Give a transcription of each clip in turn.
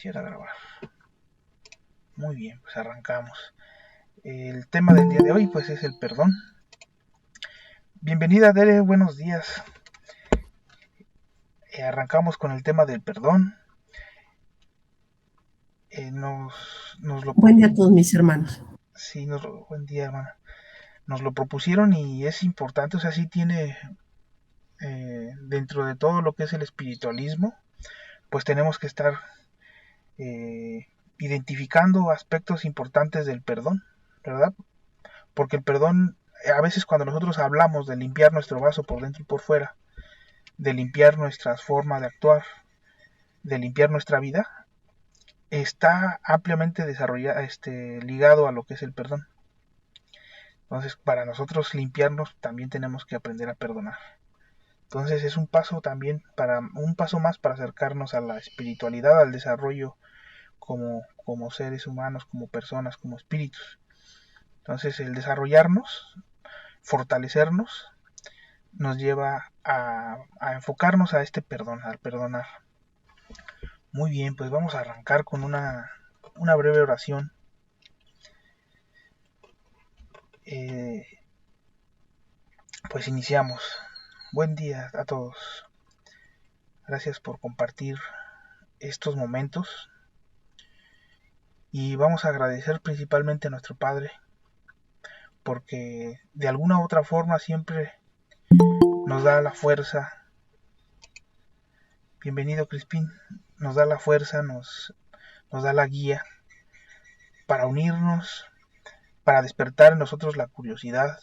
Quisiera grabar. Muy bien, pues arrancamos. El tema del día de hoy pues es el perdón. Bienvenida Dere, buenos días. Arrancamos con el tema del perdón. Nos lo Buen día a todos mis hermanos. sí, buen día, hermana. Nos lo propusieron y es importante, o sea, sí tiene dentro de todo lo que es el espiritualismo, pues tenemos que estar eh, identificando aspectos importantes del perdón, ¿verdad? Porque el perdón, a veces cuando nosotros hablamos de limpiar nuestro vaso por dentro y por fuera, de limpiar nuestras formas de actuar, de limpiar nuestra vida, está ampliamente desarrollado, ligado a lo que es el perdón. Entonces, para nosotros limpiarnos también tenemos que aprender a perdonar. Entonces es un paso también un paso más para acercarnos a la espiritualidad, al desarrollo como seres humanos, como personas, como espíritus. Entonces el desarrollarnos, fortalecernos, nos lleva a enfocarnos a este perdón, al perdonar. Muy bien, pues vamos a arrancar con una breve oración. Eh, pues iniciamos. Buen día a todos. Gracias por compartir estos momentos y vamos a agradecer principalmente a nuestro Padre porque de alguna u otra forma siempre nos da la fuerza. Bienvenido Crispín. Nos da la fuerza, nos da la guía para unirnos, para despertar en nosotros la curiosidad,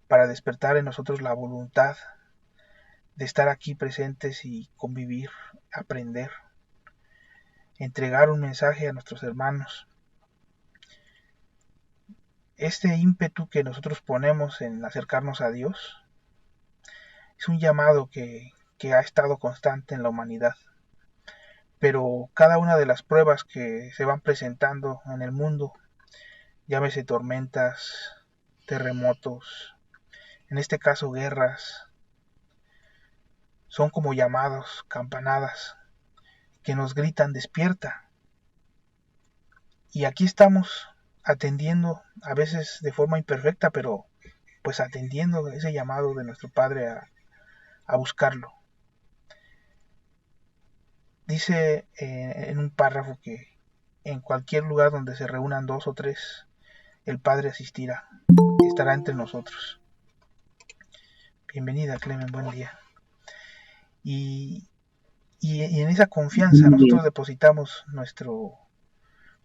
para despertar en nosotros la voluntad de estar aquí presentes y convivir, aprender, entregar un mensaje a nuestros hermanos. Este ímpetu que nosotros ponemos en acercarnos a Dios es un llamado que ha estado constante en la humanidad. Pero cada una de las pruebas que se van presentando en el mundo, llámese tormentas, terremotos, en este caso guerras, son como llamados, campanadas, que nos gritan despierta. Y aquí estamos atendiendo, a veces de forma imperfecta, pero pues atendiendo ese llamado de nuestro Padre a buscarlo. Dice en un párrafo que en cualquier lugar donde se reúnan dos o tres, el Padre asistirá, estará entre nosotros. Bienvenida, Clemen, buen día. Y, y en esa confianza Muy bien. nosotros depositamos nuestro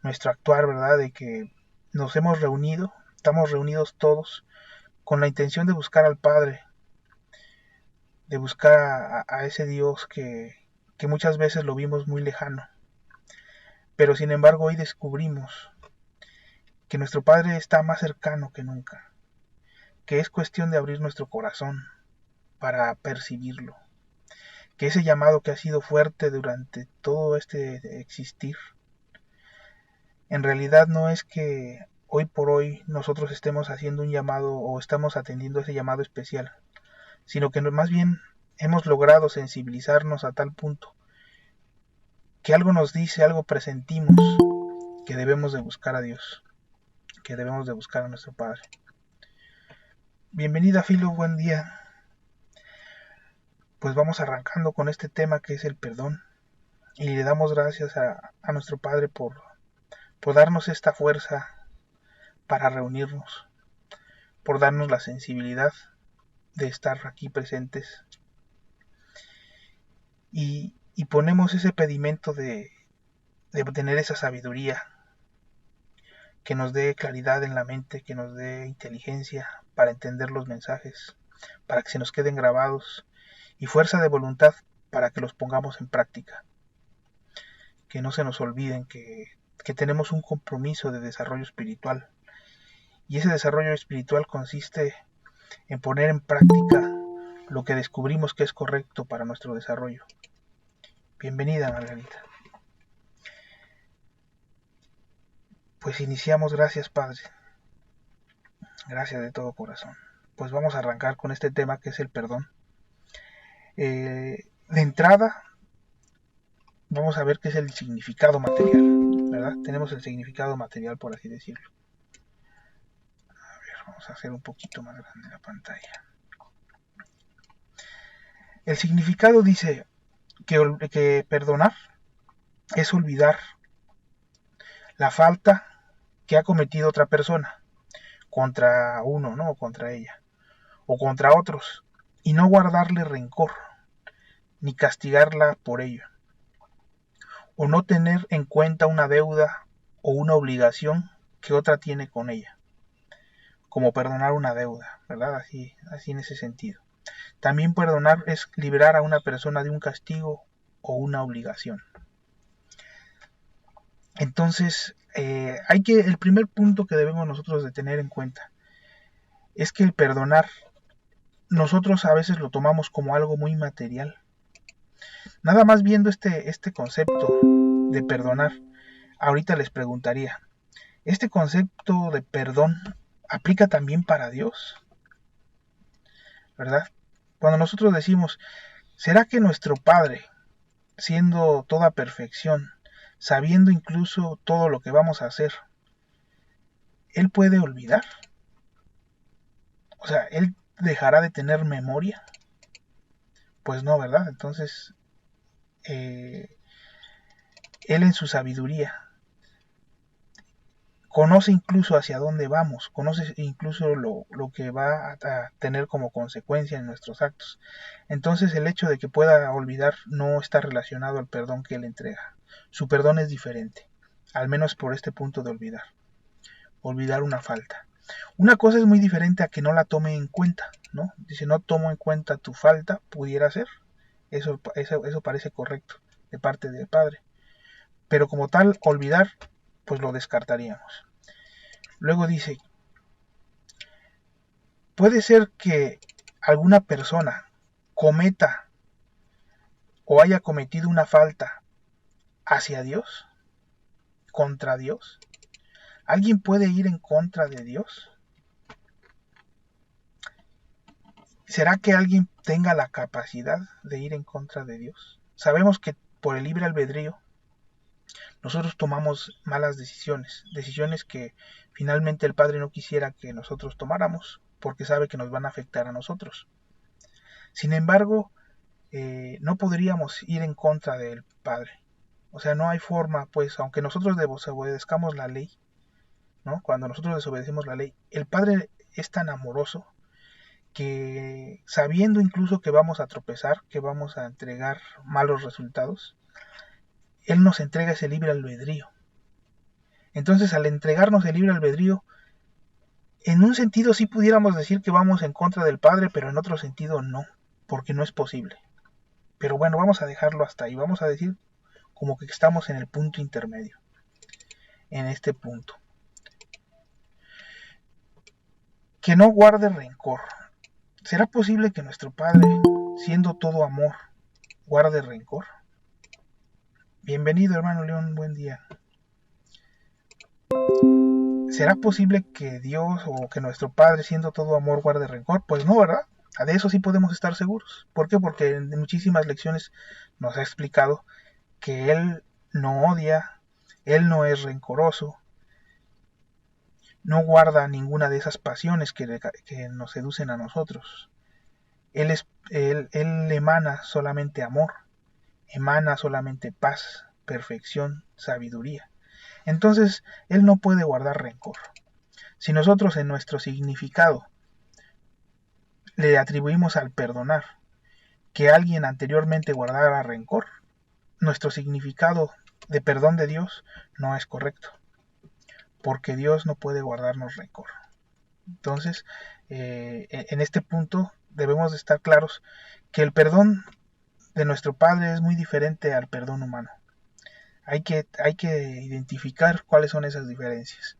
actuar, ¿verdad? De que nos hemos reunido, estamos reunidos todos con la intención de buscar al Padre, de buscar a ese Dios que muchas veces lo vimos muy lejano. Pero sin embargo hoy descubrimos que nuestro Padre está más cercano que nunca, que es cuestión de abrir nuestro corazón para percibirlo, que ese llamado que ha sido fuerte durante todo este existir, en realidad no es que hoy por hoy nosotros estemos haciendo un llamado o estamos atendiendo ese llamado especial, sino que más bien hemos logrado sensibilizarnos a tal punto que algo nos dice, algo presentimos que debemos de buscar a Dios, que debemos de buscar a nuestro Padre. Bienvenida Filo, buen día. Pues vamos arrancando con este tema que es el perdón y le damos gracias a nuestro Padre por darnos esta fuerza para reunirnos, por darnos la sensibilidad de estar aquí presentes y ponemos ese pedimento de tener esa sabiduría que nos dé claridad en la mente, que nos dé inteligencia para entender los mensajes, para que se nos queden grabados y fuerza de voluntad para que los pongamos en práctica, que no se nos olviden que tenemos un compromiso de desarrollo espiritual y ese desarrollo espiritual consiste en poner en práctica lo que descubrimos que es correcto para nuestro desarrollo. Bienvenida Margarita. Pues iniciamos, gracias Padre, gracias de todo corazón. Pues vamos a arrancar con este tema que es el perdón. De entrada, vamos a ver qué es el significado material, ¿verdad? Tenemos el significado material, por así decirlo. A ver, vamos a hacer un poquito más grande la pantalla. El significado dice que perdonar es olvidar la falta que ha cometido otra persona contra uno, ¿no? O contra ella, o contra otros, y no guardarle rencor, ni castigarla por ello, o no tener en cuenta una deuda o una obligación que otra tiene con ella, como perdonar una deuda, ¿verdad? Así en ese sentido. También perdonar es liberar a una persona de un castigo o una obligación. Entonces, el primer punto que debemos nosotros de tener en cuenta es que el perdonar, nosotros a veces lo tomamos como algo muy material. Nada más viendo este concepto de perdonar, ahorita les preguntaría, ¿este concepto de perdón aplica también para Dios? ¿Verdad? Cuando nosotros decimos, ¿será que nuestro Padre, siendo toda perfección, sabiendo incluso todo lo que vamos a hacer, Él puede olvidar? O sea, ¿Él dejará de tener memoria? Pues no, ¿verdad? Entonces, eh, Él en su sabiduría conoce incluso hacia dónde vamos, conoce incluso lo que va a tener como consecuencia en nuestros actos. Entonces el hecho de que pueda olvidar no está relacionado al perdón que Él entrega. Su perdón es diferente, al menos por este punto de olvidar una falta. Una cosa es muy diferente a que no la tome en cuenta, ¿no? Dice, no tomo en cuenta tu falta, pudiera ser. Eso parece correcto de parte del Padre. Pero como tal, olvidar, pues lo descartaríamos. Luego dice, puede ser que alguna persona cometa o haya cometido una falta hacia Dios, contra Dios. ¿Alguien puede ir en contra de Dios? ¿Será que alguien tenga la capacidad de ir en contra de Dios? Sabemos que por el libre albedrío nosotros tomamos malas decisiones, decisiones que finalmente el Padre no quisiera que nosotros tomáramos, porque sabe que nos van a afectar a nosotros. Sin embargo, no podríamos ir en contra del Padre. O sea, no hay forma, pues, aunque nosotros desobedezcamos la ley, ¿no? Cuando nosotros desobedecemos la ley, el Padre es tan amoroso que sabiendo incluso que vamos a tropezar, que vamos a entregar malos resultados, Él nos entrega ese libre albedrío. Entonces, al entregarnos el libre albedrío, en un sentido sí pudiéramos decir que vamos en contra del Padre, pero en otro sentido no, porque no es posible. Pero bueno, vamos a dejarlo hasta ahí, vamos a decir como que estamos en el punto intermedio, en este punto. Que no guarde rencor. ¿Será posible que nuestro Padre, siendo todo amor, guarde rencor? Bienvenido, hermano León, buen día. ¿Será posible que Dios o que nuestro Padre, siendo todo amor, guarde rencor? Pues no, ¿verdad? De eso sí podemos estar seguros. ¿Por qué? Porque en muchísimas lecciones nos ha explicado que Él no odia, Él no es rencoroso, no guarda ninguna de esas pasiones que nos seducen a nosotros. Él emana solamente amor, emana solamente paz, perfección, sabiduría. Entonces, Él no puede guardar rencor. Si nosotros en nuestro significado le atribuimos al perdonar que alguien anteriormente guardara rencor, nuestro significado de perdón de Dios no es correcto, porque Dios no puede guardarnos rencor. Entonces, en este punto debemos de estar claros que el perdón de nuestro Padre es muy diferente al perdón humano. Hay que identificar cuáles son esas diferencias.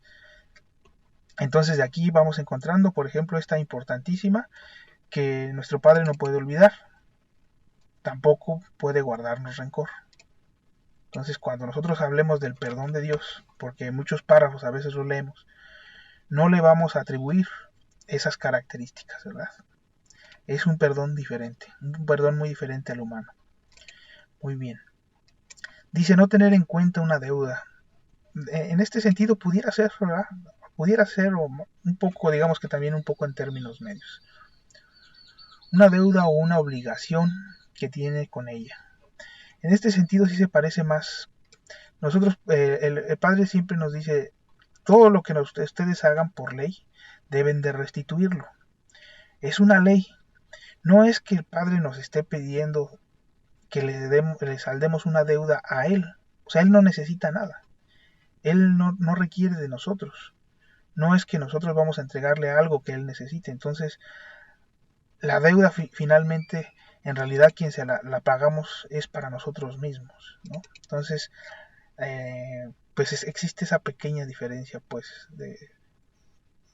Entonces de aquí vamos encontrando, por ejemplo, esta importantísima, que nuestro Padre no puede olvidar, tampoco puede guardarnos rencor. Entonces cuando nosotros hablemos del perdón de Dios, porque muchos párrafos a veces lo leemos, no le vamos a atribuir esas características, ¿verdad? Es un perdón diferente, un perdón muy diferente al humano. Muy bien. Dice no tener en cuenta una deuda. En este sentido pudiera ser, ¿verdad? Pudiera ser o un poco, digamos que también un poco en términos medios. Una deuda o una obligación que tiene con ella. En este sentido sí se parece más. Nosotros, el Padre siempre nos dice, todo lo que ustedes hagan por ley, deben de restituirlo. Es una ley. No es que el Padre nos esté pidiendo que le saldemos una deuda a Él. O sea, Él no necesita nada. Él no requiere de nosotros. No es que nosotros vamos a entregarle algo que Él necesite. Entonces, la deuda finalmente, en realidad quien la pagamos es para nosotros mismos, ¿no? Entonces, pues existe esa pequeña diferencia, pues, de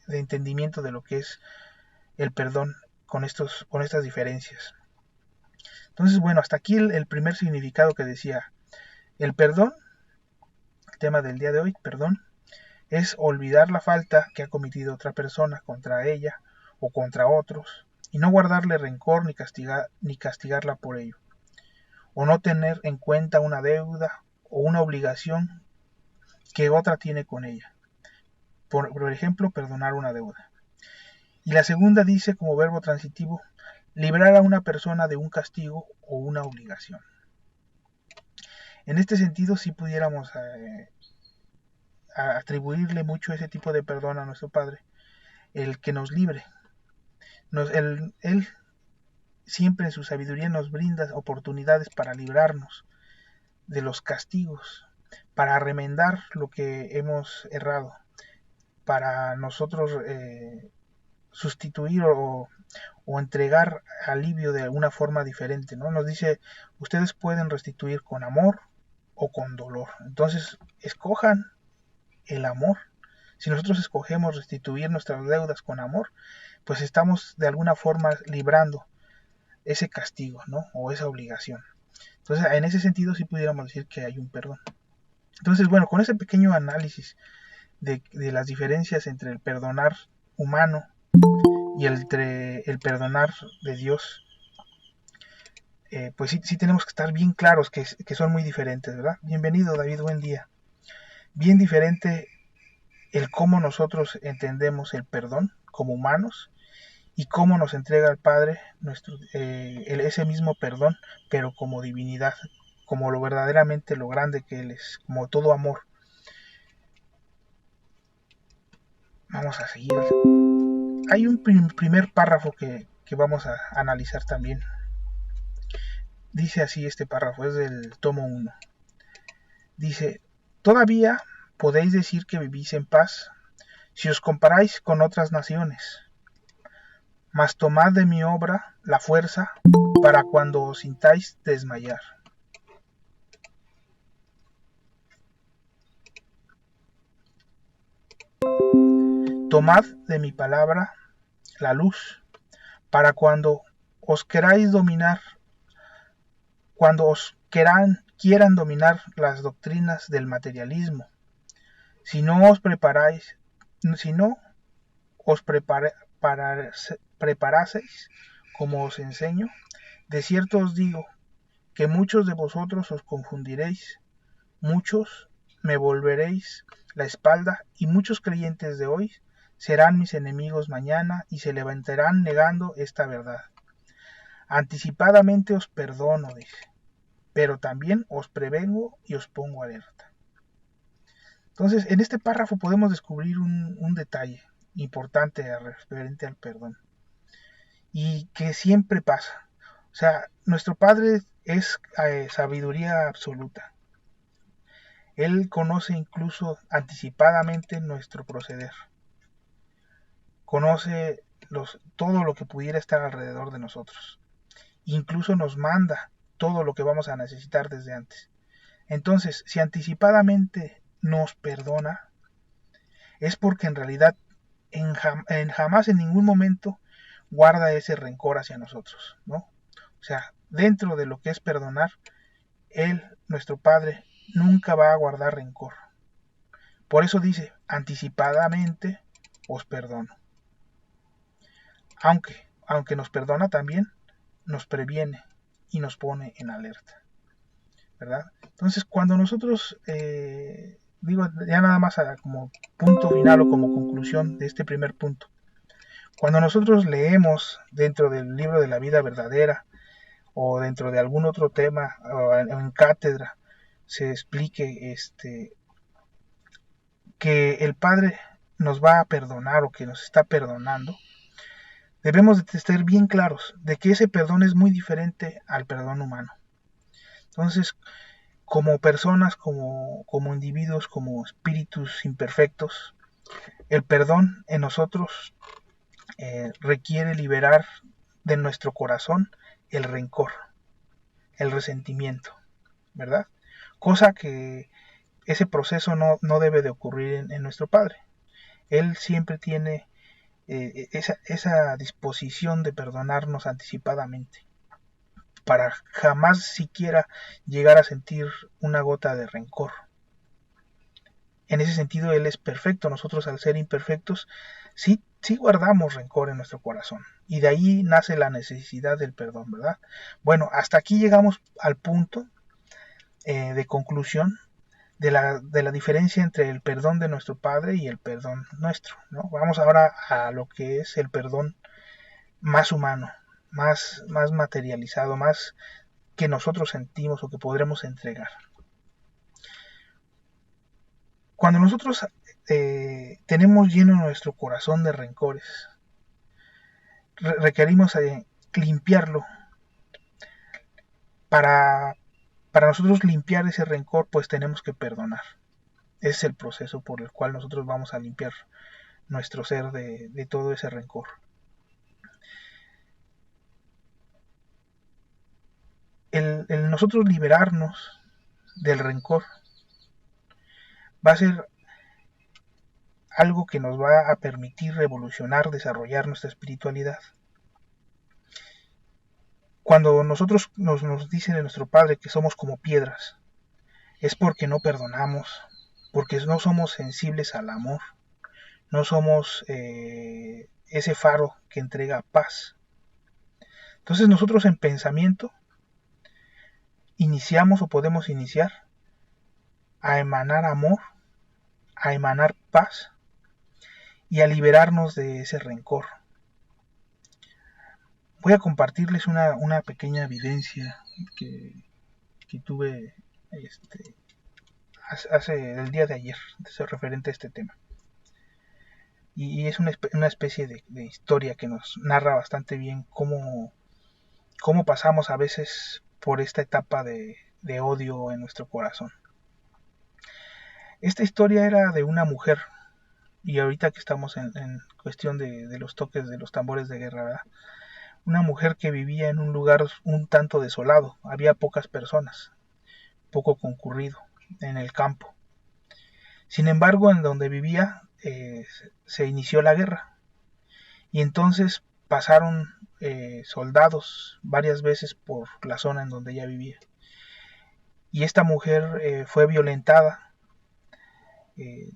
entendimiento de lo que es el perdón con estas diferencias. Entonces, bueno, hasta aquí el primer significado que decía. El perdón, el tema del día de hoy, perdón, es olvidar la falta que ha cometido otra persona contra ella o contra otros, y no guardarle rencor ni castigarla por ello, o no tener en cuenta una deuda o una obligación que otra tiene con ella. Por ejemplo, perdonar una deuda. Y la segunda dice como verbo transitivo, librar a una persona de un castigo o una obligación. En este sentido, si pudiéramos atribuirle mucho ese tipo de perdón a nuestro Padre, el que nos libre. Él siempre en su sabiduría nos brinda oportunidades para librarnos de los castigos, para remendar lo que hemos errado, para nosotros sustituir o entregar alivio de alguna forma diferente, ¿no? Nos dice, ustedes pueden restituir con amor o con dolor. Entonces, escojan el amor. Si nosotros escogemos restituir nuestras deudas con amor, pues estamos de alguna forma librando ese castigo, ¿no? O esa obligación. Entonces, en ese sentido sí pudiéramos decir que hay un perdón. Entonces, bueno, con ese pequeño análisis de las diferencias entre el perdonar humano y el perdonar de Dios, pues sí tenemos que estar bien claros que son muy diferentes, ¿verdad? Bienvenido, David, buen día. Bien diferente el cómo nosotros entendemos el perdón como humanos y cómo nos entrega el Padre ese mismo perdón, pero como divinidad, como lo verdaderamente lo grande que Él es, como todo amor. Vamos a seguir. Hay un primer párrafo que vamos a analizar también. Dice así este párrafo, es del tomo 1. Dice, todavía podéis decir que vivís en paz si os comparáis con otras naciones, mas tomad de mi obra la fuerza para cuando os sintáis desmayar. Tomad de mi palabra la luz para cuando os quieran dominar las doctrinas del materialismo. Si no os preparaseis, como os enseño, de cierto os digo que muchos de vosotros os confundiréis, muchos me volveréis la espalda, y muchos creyentes de hoy serán mis enemigos mañana y se levantarán negando esta verdad. Anticipadamente os perdono, dice, pero también os prevengo y os pongo alerta. Entonces, en este párrafo podemos descubrir un detalle importante referente al perdón y que siempre pasa. O sea, nuestro Padre es sabiduría absoluta. Él conoce incluso anticipadamente nuestro proceder. Conoce todo lo que pudiera estar alrededor de nosotros. Incluso nos manda todo lo que vamos a necesitar desde antes. Entonces, si anticipadamente nos perdona, es porque en realidad jamás en ningún momento guarda ese rencor hacia nosotros, ¿no? O sea, dentro de lo que es perdonar, Él, nuestro Padre, nunca va a guardar rencor. Por eso dice, anticipadamente os perdono. Aunque nos perdona también, nos previene y nos pone en alerta. ¿verdad? Entonces, cuando nosotros, digo, ya nada más como punto final o como conclusión de este primer punto, cuando nosotros leemos dentro del libro de la vida verdadera o dentro de algún otro tema o en cátedra se explique que el Padre nos va a perdonar o que nos está perdonando, debemos de estar bien claros de que ese perdón es muy diferente al perdón humano. Entonces, como personas, como individuos, como espíritus imperfectos, el perdón en nosotros requiere liberar de nuestro corazón el rencor, el resentimiento, ¿verdad? Cosa que ese proceso no debe de ocurrir en nuestro Padre. Él siempre tiene esa disposición de perdonarnos anticipadamente, para jamás siquiera llegar a sentir una gota de rencor. En ese sentido, Él es perfecto. Nosotros, al ser imperfectos, sí guardamos rencor en nuestro corazón. Y de ahí nace la necesidad del perdón, ¿verdad? Bueno, hasta aquí llegamos al punto de conclusión de la diferencia entre el perdón de nuestro Padre y el perdón nuestro, ¿no? Vamos ahora a lo que es el perdón más humano, más materializado, más que nosotros sentimos o que podremos entregar. Cuando nosotros tenemos lleno nuestro corazón de rencores, requerimos limpiarlo. Para, para nosotros limpiar ese rencor, pues tenemos que perdonar. Ese es el proceso por el cual nosotros vamos a limpiar nuestro ser de todo ese rencor. El nosotros liberarnos del rencor va a ser algo que nos va a permitir revolucionar, desarrollar nuestra espiritualidad. Cuando nosotros nos dicen de nuestro Padre que somos como piedras, es porque no perdonamos, porque no somos sensibles al amor, no somos ese faro que entrega paz. Entonces nosotros en pensamiento iniciamos o podemos iniciar a emanar amor, a emanar paz y a liberarnos de ese rencor. Voy a compartirles una pequeña evidencia que tuve hace el día de ayer, referente a este tema. Y es una especie de historia que nos narra bastante bien cómo pasamos a veces por esta etapa de odio en nuestro corazón. Esta historia era de una mujer, y ahorita que estamos en cuestión de los toques de los tambores de guerra, ¿verdad? Una mujer que vivía en un lugar un tanto desolado, había pocas personas, poco concurrido, en el campo. Sin embargo, en donde vivía se inició la guerra, y entonces pasaron soldados varias veces por la zona en donde ella vivía. Y esta mujer fue violentada eh,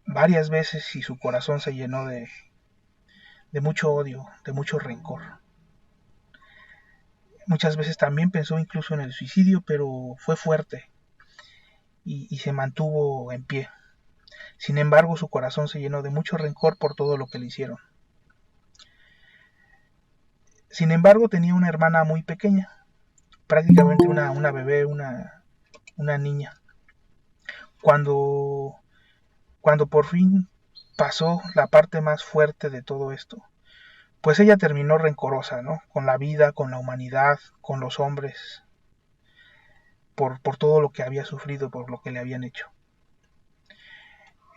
varias veces y su corazón se llenó de mucho odio, de mucho rencor. Muchas veces también pensó incluso en el suicidio, pero fue fuerte y se mantuvo en pie. Sin embargo, su corazón se llenó de mucho rencor por todo lo que le hicieron. Sin embargo, tenía una hermana muy pequeña, prácticamente una bebé, una niña. Cuando por fin pasó la parte más fuerte de todo esto, pues ella terminó rencorosa, ¿no? Con la vida, con la humanidad, con los hombres, por todo lo que había sufrido, por lo que le habían hecho.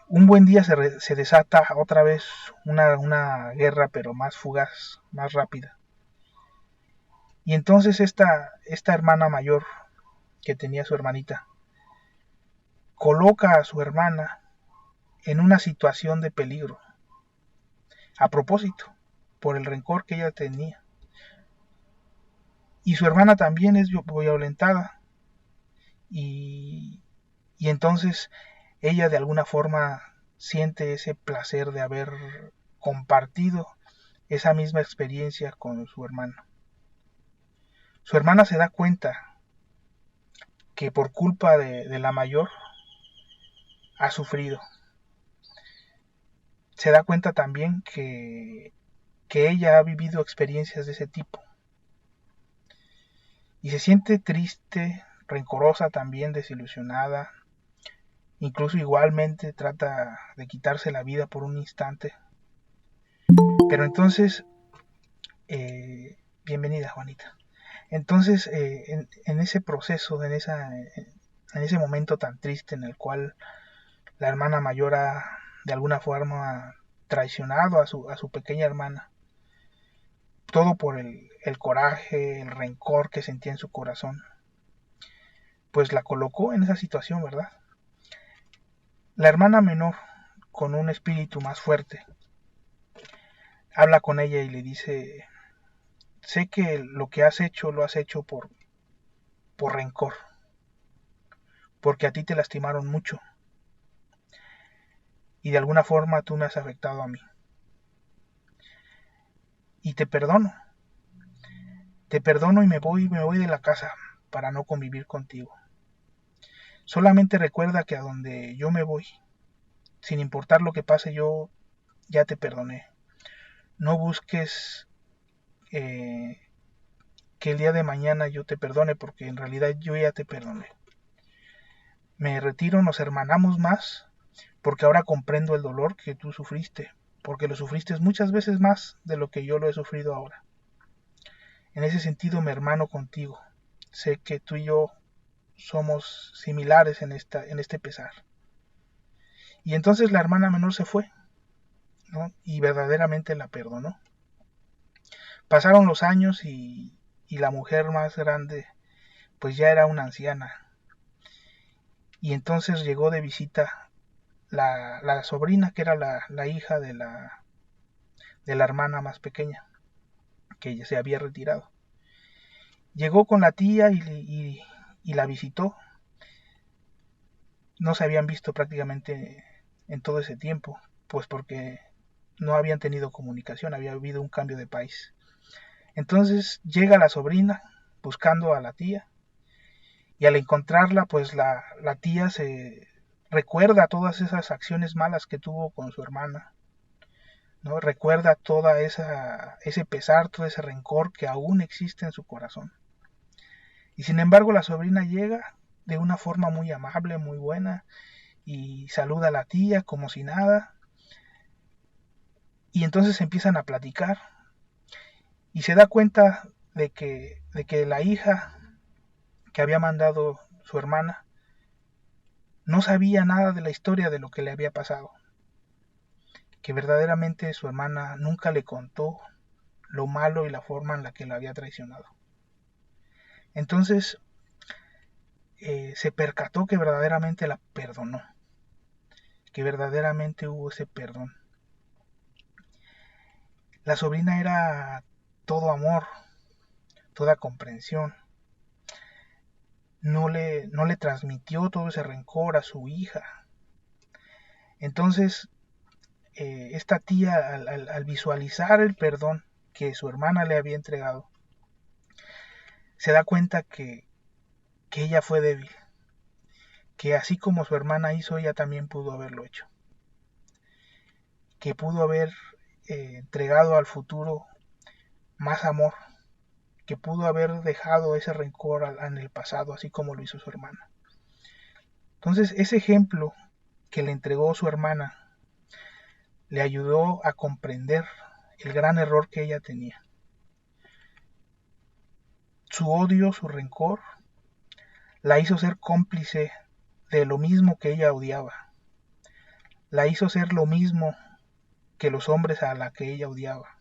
Un buen día se desata otra vez una guerra, pero más fugaz, más rápida. Y entonces esta hermana mayor que tenía su hermanita, coloca a su hermana en una situación de peligro, a propósito, por el rencor que ella tenía. Y su hermana también es violentada. Y entonces ella de alguna forma siente ese placer de haber compartido esa misma experiencia con su hermano. Su hermana se da cuenta que por culpa de la mayor ha sufrido. Se da cuenta también que ella ha vivido experiencias de ese tipo y se siente triste, rencorosa también, desilusionada, incluso igualmente trata de quitarse la vida por un instante. Pero entonces, bienvenida Juanita. Entonces, en ese proceso, en ese momento tan triste en el cual la hermana mayor ha de alguna forma traicionado a su pequeña hermana, todo por el coraje, el rencor que sentía en su corazón, pues la colocó en esa situación, ¿verdad? La hermana menor, con un espíritu más fuerte, habla con ella y le dice: sé que lo que has hecho lo has hecho por rencor, porque a ti te lastimaron mucho y de alguna forma tú me has afectado a mí. Y te perdono y me voy de la casa para no convivir contigo. Solamente recuerda que a donde yo me voy, sin importar lo que pase, yo ya te perdoné. No busques que el día de mañana yo te perdone, porque en realidad yo ya te perdoné. Me retiro, nos hermanamos más, porque ahora comprendo el dolor que tú sufriste, porque lo sufriste muchas veces más de lo que yo lo he sufrido ahora. En ese sentido me hermano contigo. Sé que tú y yo somos similares en este pesar. Y entonces la hermana menor se fue, ¿no? Y verdaderamente la perdonó. Pasaron los años y la mujer más grande pues ya era una anciana. Y entonces llegó de visita la sobrina, que era la hija de la hermana más pequeña, que ya se había retirado. Llegó con la tía y la visitó. No se habían visto prácticamente en todo ese tiempo, pues porque no habían tenido comunicación, había habido un cambio de país. Entonces llega la sobrina buscando a la tía, y al encontrarla pues la tía se recuerda todas esas acciones malas que tuvo con su hermana, ¿no? Recuerda toda ese pesar, todo ese rencor que aún existe en su corazón. Y sin embargo la sobrina llega de una forma muy amable, muy buena, y saluda a la tía como si nada. Y entonces empiezan a platicar y se da cuenta de que la hija que había mandado su hermana no sabía nada de la historia de lo que le había pasado, que verdaderamente su hermana nunca le contó lo malo y la forma en la que la había traicionado. Entonces se percató que verdaderamente la perdonó, que verdaderamente hubo ese perdón. La sobrina era todo amor, toda comprensión. No le transmitió todo ese rencor a su hija. Entonces, esta tía, al visualizar el perdón que su hermana le había entregado, se da cuenta que ella fue débil, que así como su hermana hizo, ella también pudo haberlo hecho, que pudo haber entregado al futuro más amor, que pudo haber dejado ese rencor en el pasado, así como lo hizo su hermana. Entonces, ese ejemplo que le entregó su hermana le ayudó a comprender el gran error que ella tenía. Su odio, su rencor, la hizo ser cómplice de lo mismo que ella odiaba. La hizo ser lo mismo que los hombres a la que ella odiaba.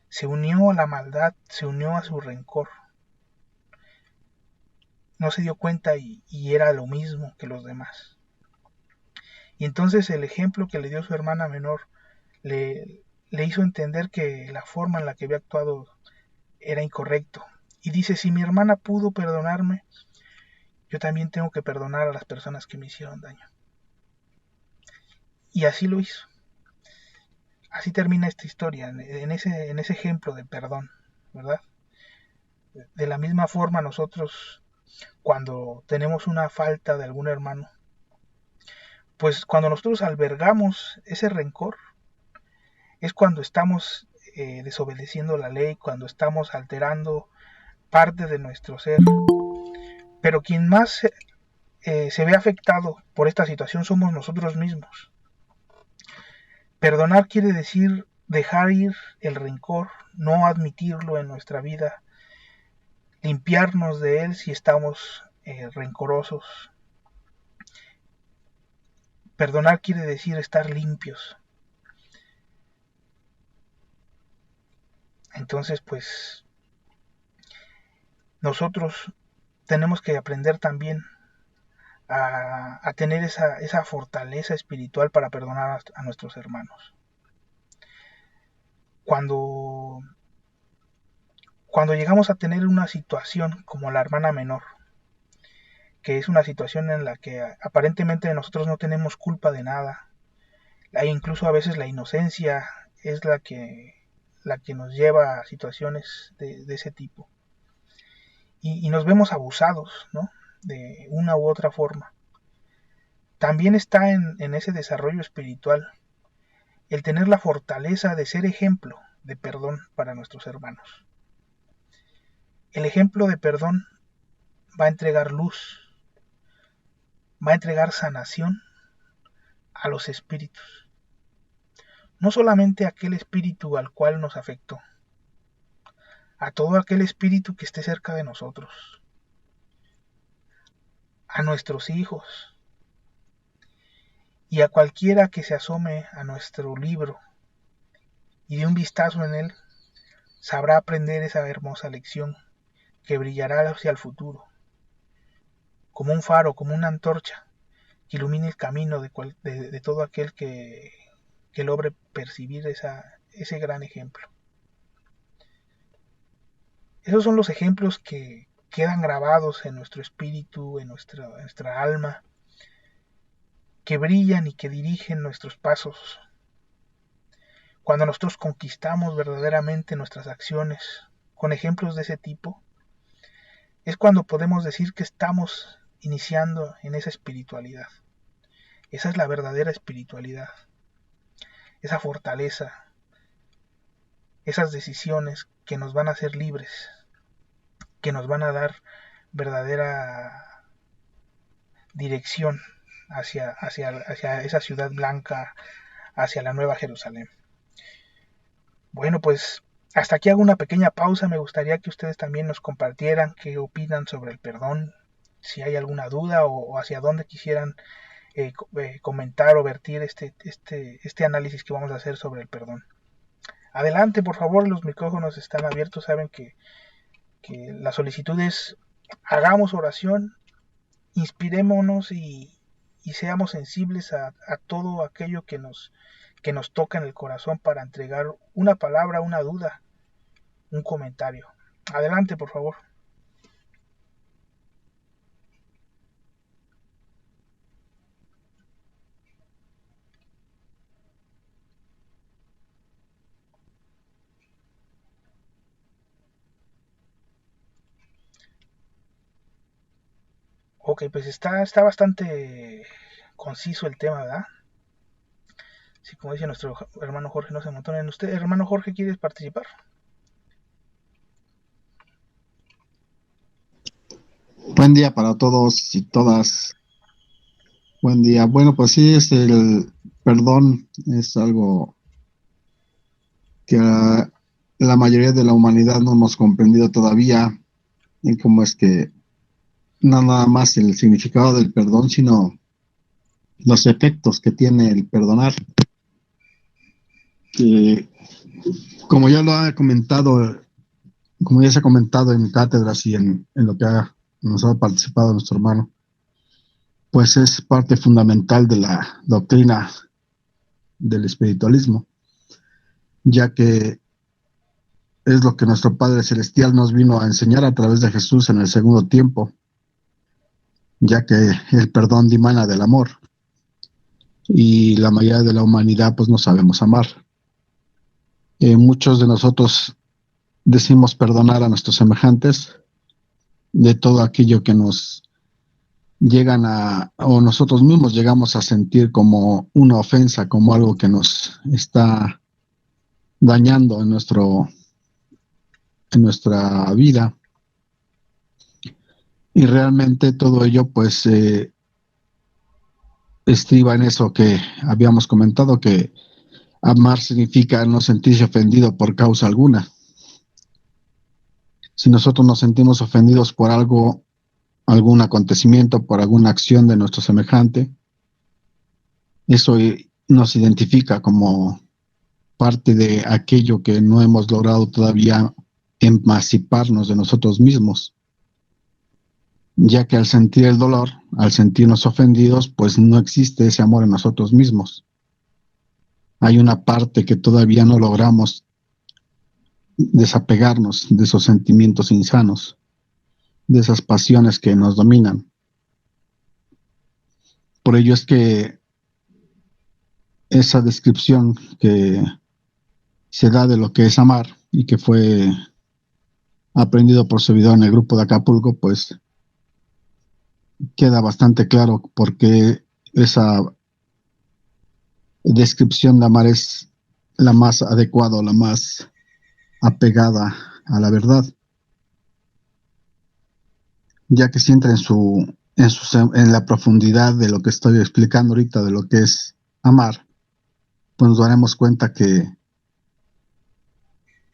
Se unió a la maldad, se unió a su rencor. No se dio cuenta y era lo mismo que los demás. Y entonces el ejemplo que le dio su hermana menor le hizo entender que la forma en la que había actuado era incorrecto. Y dice: si mi hermana pudo perdonarme, yo también tengo que perdonar a las personas que me hicieron daño. Y así lo hizo. Así termina esta historia, en ese ejemplo de perdón, ¿verdad? De la misma forma nosotros cuando tenemos una falta de algún hermano, pues cuando nosotros albergamos ese rencor, es cuando estamos desobedeciendo la ley, cuando estamos alterando parte de nuestro ser. Pero quien más se ve afectado por esta situación somos nosotros mismos. Perdonar quiere decir dejar ir el rencor, no admitirlo en nuestra vida, limpiarnos de él si estamos rencorosos. Perdonar quiere decir estar limpios. Entonces, pues, nosotros tenemos que aprender también a tener esa fortaleza espiritual para perdonar a nuestros hermanos. Cuando llegamos a tener una situación como la hermana menor, que es una situación en la que aparentemente nosotros no tenemos culpa de nada, e incluso a veces la inocencia es la que nos lleva a situaciones de ese tipo. Y nos vemos abusados, ¿no? De una u otra forma. También está en ese desarrollo espiritual el tener la fortaleza de ser ejemplo de perdón para nuestros hermanos. El ejemplo de perdón va a entregar luz, va a entregar sanación a los espíritus. No solamente a aquel espíritu al cual nos afectó, a todo aquel espíritu que esté cerca de nosotros, a nuestros hijos y a cualquiera que se asome a nuestro libro y de un vistazo en él sabrá aprender esa hermosa lección que brillará hacia el futuro, como un faro, como una antorcha que ilumine el camino de todo aquel que logre percibir ese gran ejemplo. Esos son los ejemplos que quedan grabados en nuestro espíritu, en nuestra alma, que brillan y que dirigen nuestros pasos. Cuando nosotros conquistamos verdaderamente nuestras acciones con ejemplos de ese tipo, es cuando podemos decir que estamos iniciando en esa espiritualidad. Esa es la verdadera espiritualidad. Esa fortaleza, esas decisiones que nos van a hacer libres, que nos van a dar verdadera dirección hacia esa ciudad blanca, hacia la Nueva Jerusalén. Bueno, pues hasta aquí hago una pequeña pausa. Me gustaría que ustedes también nos compartieran qué opinan sobre el perdón, si hay alguna duda o hacia dónde quisieran comentar o vertir este análisis que vamos a hacer sobre el perdón. Adelante, por favor, los micrófonos están abiertos. Saben que la solicitud es: hagamos oración, inspirémonos y seamos sensibles a todo aquello que nos toca en el corazón para entregar una palabra, una duda, un comentario. Adelante, por favor. Ok, pues está bastante conciso el tema, ¿verdad? Sí, como dice nuestro hermano Jorge, no se amontonen. ¿Usted, hermano Jorge, quieres participar? Buen día para todos y todas. Buen día. Bueno, pues sí, el perdón es algo que la mayoría de la humanidad no hemos comprendido todavía, en cómo es que no nada más el significado del perdón, sino los efectos que tiene el perdonar. Que como ya lo ha comentado, como ya se ha comentado en cátedras y en lo que nos ha participado nuestro hermano, pues es parte fundamental de la doctrina del espiritualismo, ya que es lo que nuestro Padre Celestial nos vino a enseñar a través de Jesús en el segundo tiempo, ya que el perdón dimana del amor y la mayoría de la humanidad pues no sabemos amar. Muchos de nosotros decimos perdonar a nuestros semejantes, de todo aquello que nos llegan o nosotros mismos llegamos a sentir como una ofensa, como algo que nos está dañando en nuestra vida. Y realmente todo ello pues estriba en eso que habíamos comentado, que amar significa no sentirse ofendido por causa alguna. Si nosotros nos sentimos ofendidos por algo, algún acontecimiento, por alguna acción de nuestro semejante, eso nos identifica como parte de aquello que no hemos logrado todavía emanciparnos de nosotros mismos, ya que al sentir el dolor, al sentirnos ofendidos, pues no existe ese amor en nosotros mismos. Hay una parte que todavía no logramos desapegarnos de esos sentimientos insanos, de esas pasiones que nos dominan. Por ello es que esa descripción que se da de lo que es amar y que fue aprendido por servidor en el grupo de Acapulco, pues queda bastante claro por qué esa descripción de amar es la más adecuada, la más apegada a la verdad, ya que si entra en la profundidad de lo que estoy explicando ahorita, de lo que es amar, pues nos daremos cuenta que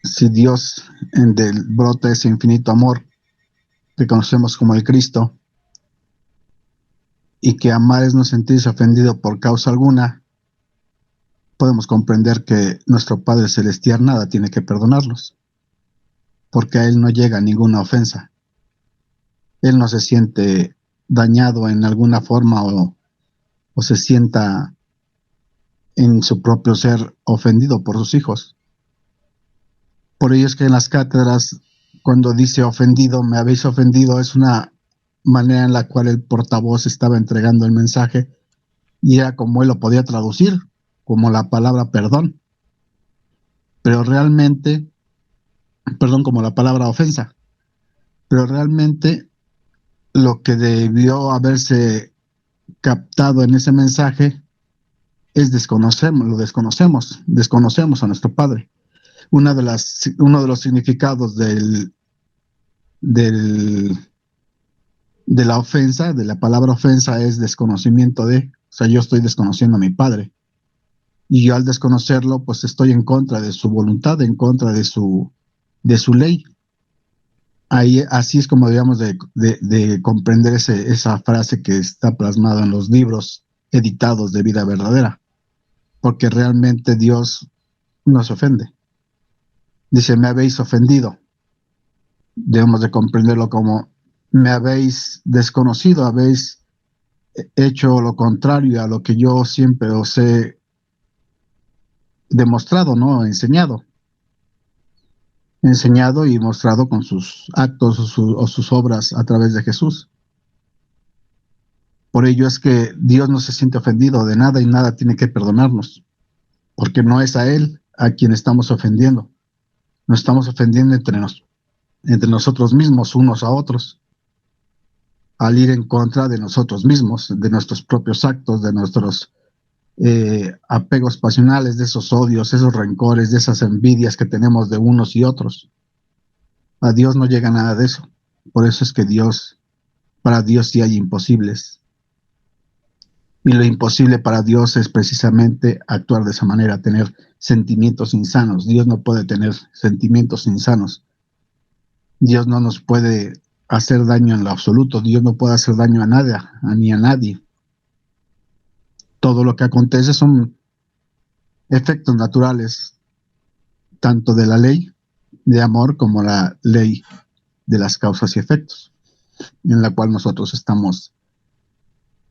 si Dios del brota ese infinito amor que conocemos como el Cristo, y que amar es no sentirse ofendido por causa alguna, podemos comprender que nuestro Padre Celestial nada tiene que perdonarnos, porque a Él no llega ninguna ofensa. Él no se siente dañado en alguna forma o se sienta en su propio ser ofendido por sus hijos. Por ello es que en las cátedras, cuando dice ofendido, me habéis ofendido, es una manera en la cual el portavoz estaba entregando el mensaje y era como él lo podía traducir, como la palabra perdón, pero realmente, perdón, como la palabra ofensa, pero realmente lo que debió haberse captado en ese mensaje es desconocemos a nuestro Padre. Uno de los significados del, de la ofensa, de la palabra ofensa, es desconocimiento de, o sea, yo estoy desconociendo a mi Padre. Y yo al desconocerlo, pues estoy en contra de su voluntad, en contra de su ley. Ahí, así es como debemos de comprender esa frase que está plasmada en los libros editados de Vida Verdadera, porque realmente Dios nos ofende. Dice, me habéis ofendido. Debemos de comprenderlo como me habéis desconocido, habéis hecho lo contrario a lo que yo siempre os he demostrado, ¿no? Enseñado y mostrado con sus actos o sus obras a través de Jesús. Por ello es que Dios no se siente ofendido de nada y nada tiene que perdonarnos, porque no es a Él a quien estamos ofendiendo. Nos estamos ofendiendo entre nosotros mismos, unos a otros, al ir en contra de nosotros mismos, de nuestros propios actos, de nuestros apegos pasionales, de esos odios, esos rencores, de esas envidias que tenemos de unos y otros. A Dios no llega nada de eso. Por eso es que para Dios sí hay imposibles. Y lo imposible para Dios es precisamente actuar de esa manera, tener sentimientos insanos. Dios no puede tener sentimientos insanos. Dios no nos puede hacer daño en lo absoluto. Dios no puede hacer daño a nada, ni a nadie. Todo lo que acontece son efectos naturales, tanto de la ley de amor como la ley de las causas y efectos, en la cual nosotros estamos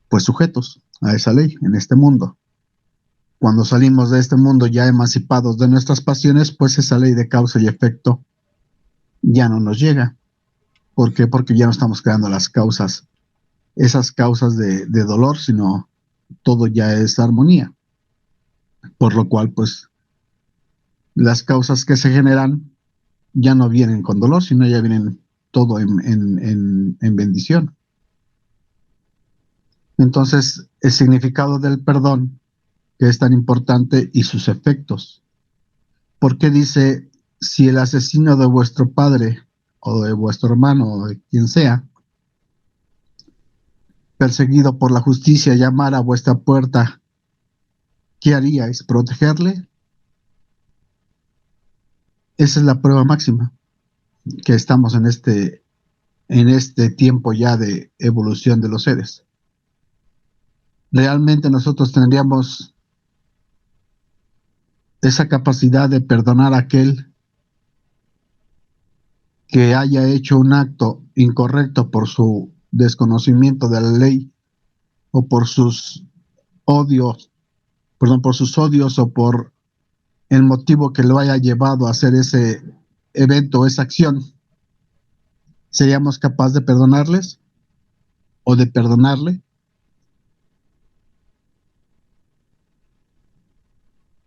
pues sujetos a esa ley en este mundo. Cuando salimos de este mundo ya emancipados de nuestras pasiones, pues esa ley de causa y efecto ya no nos llega. ¿Por qué? Porque ya no estamos creando las causas, esas causas de dolor, sino todo ya es armonía. Por lo cual, pues, las causas que se generan ya no vienen con dolor, sino ya vienen todo en bendición. Entonces, el significado del perdón, que es tan importante, y sus efectos. ¿Por qué dice, si el asesino de vuestro padre, o de vuestro hermano, o de quien sea, perseguido por la justicia, llamara a vuestra puerta, ¿qué haríais? ¿Protegerle? Esa es la prueba máxima, que estamos en este tiempo ya de evolución de los seres. Realmente nosotros tendríamos esa capacidad de perdonar a aquel que haya hecho un acto incorrecto por su desconocimiento de la ley, o por sus odios, por sus odios, o por el motivo que lo haya llevado a hacer ese evento, esa acción. ¿Seríamos capaces de perdonarles o de perdonarle?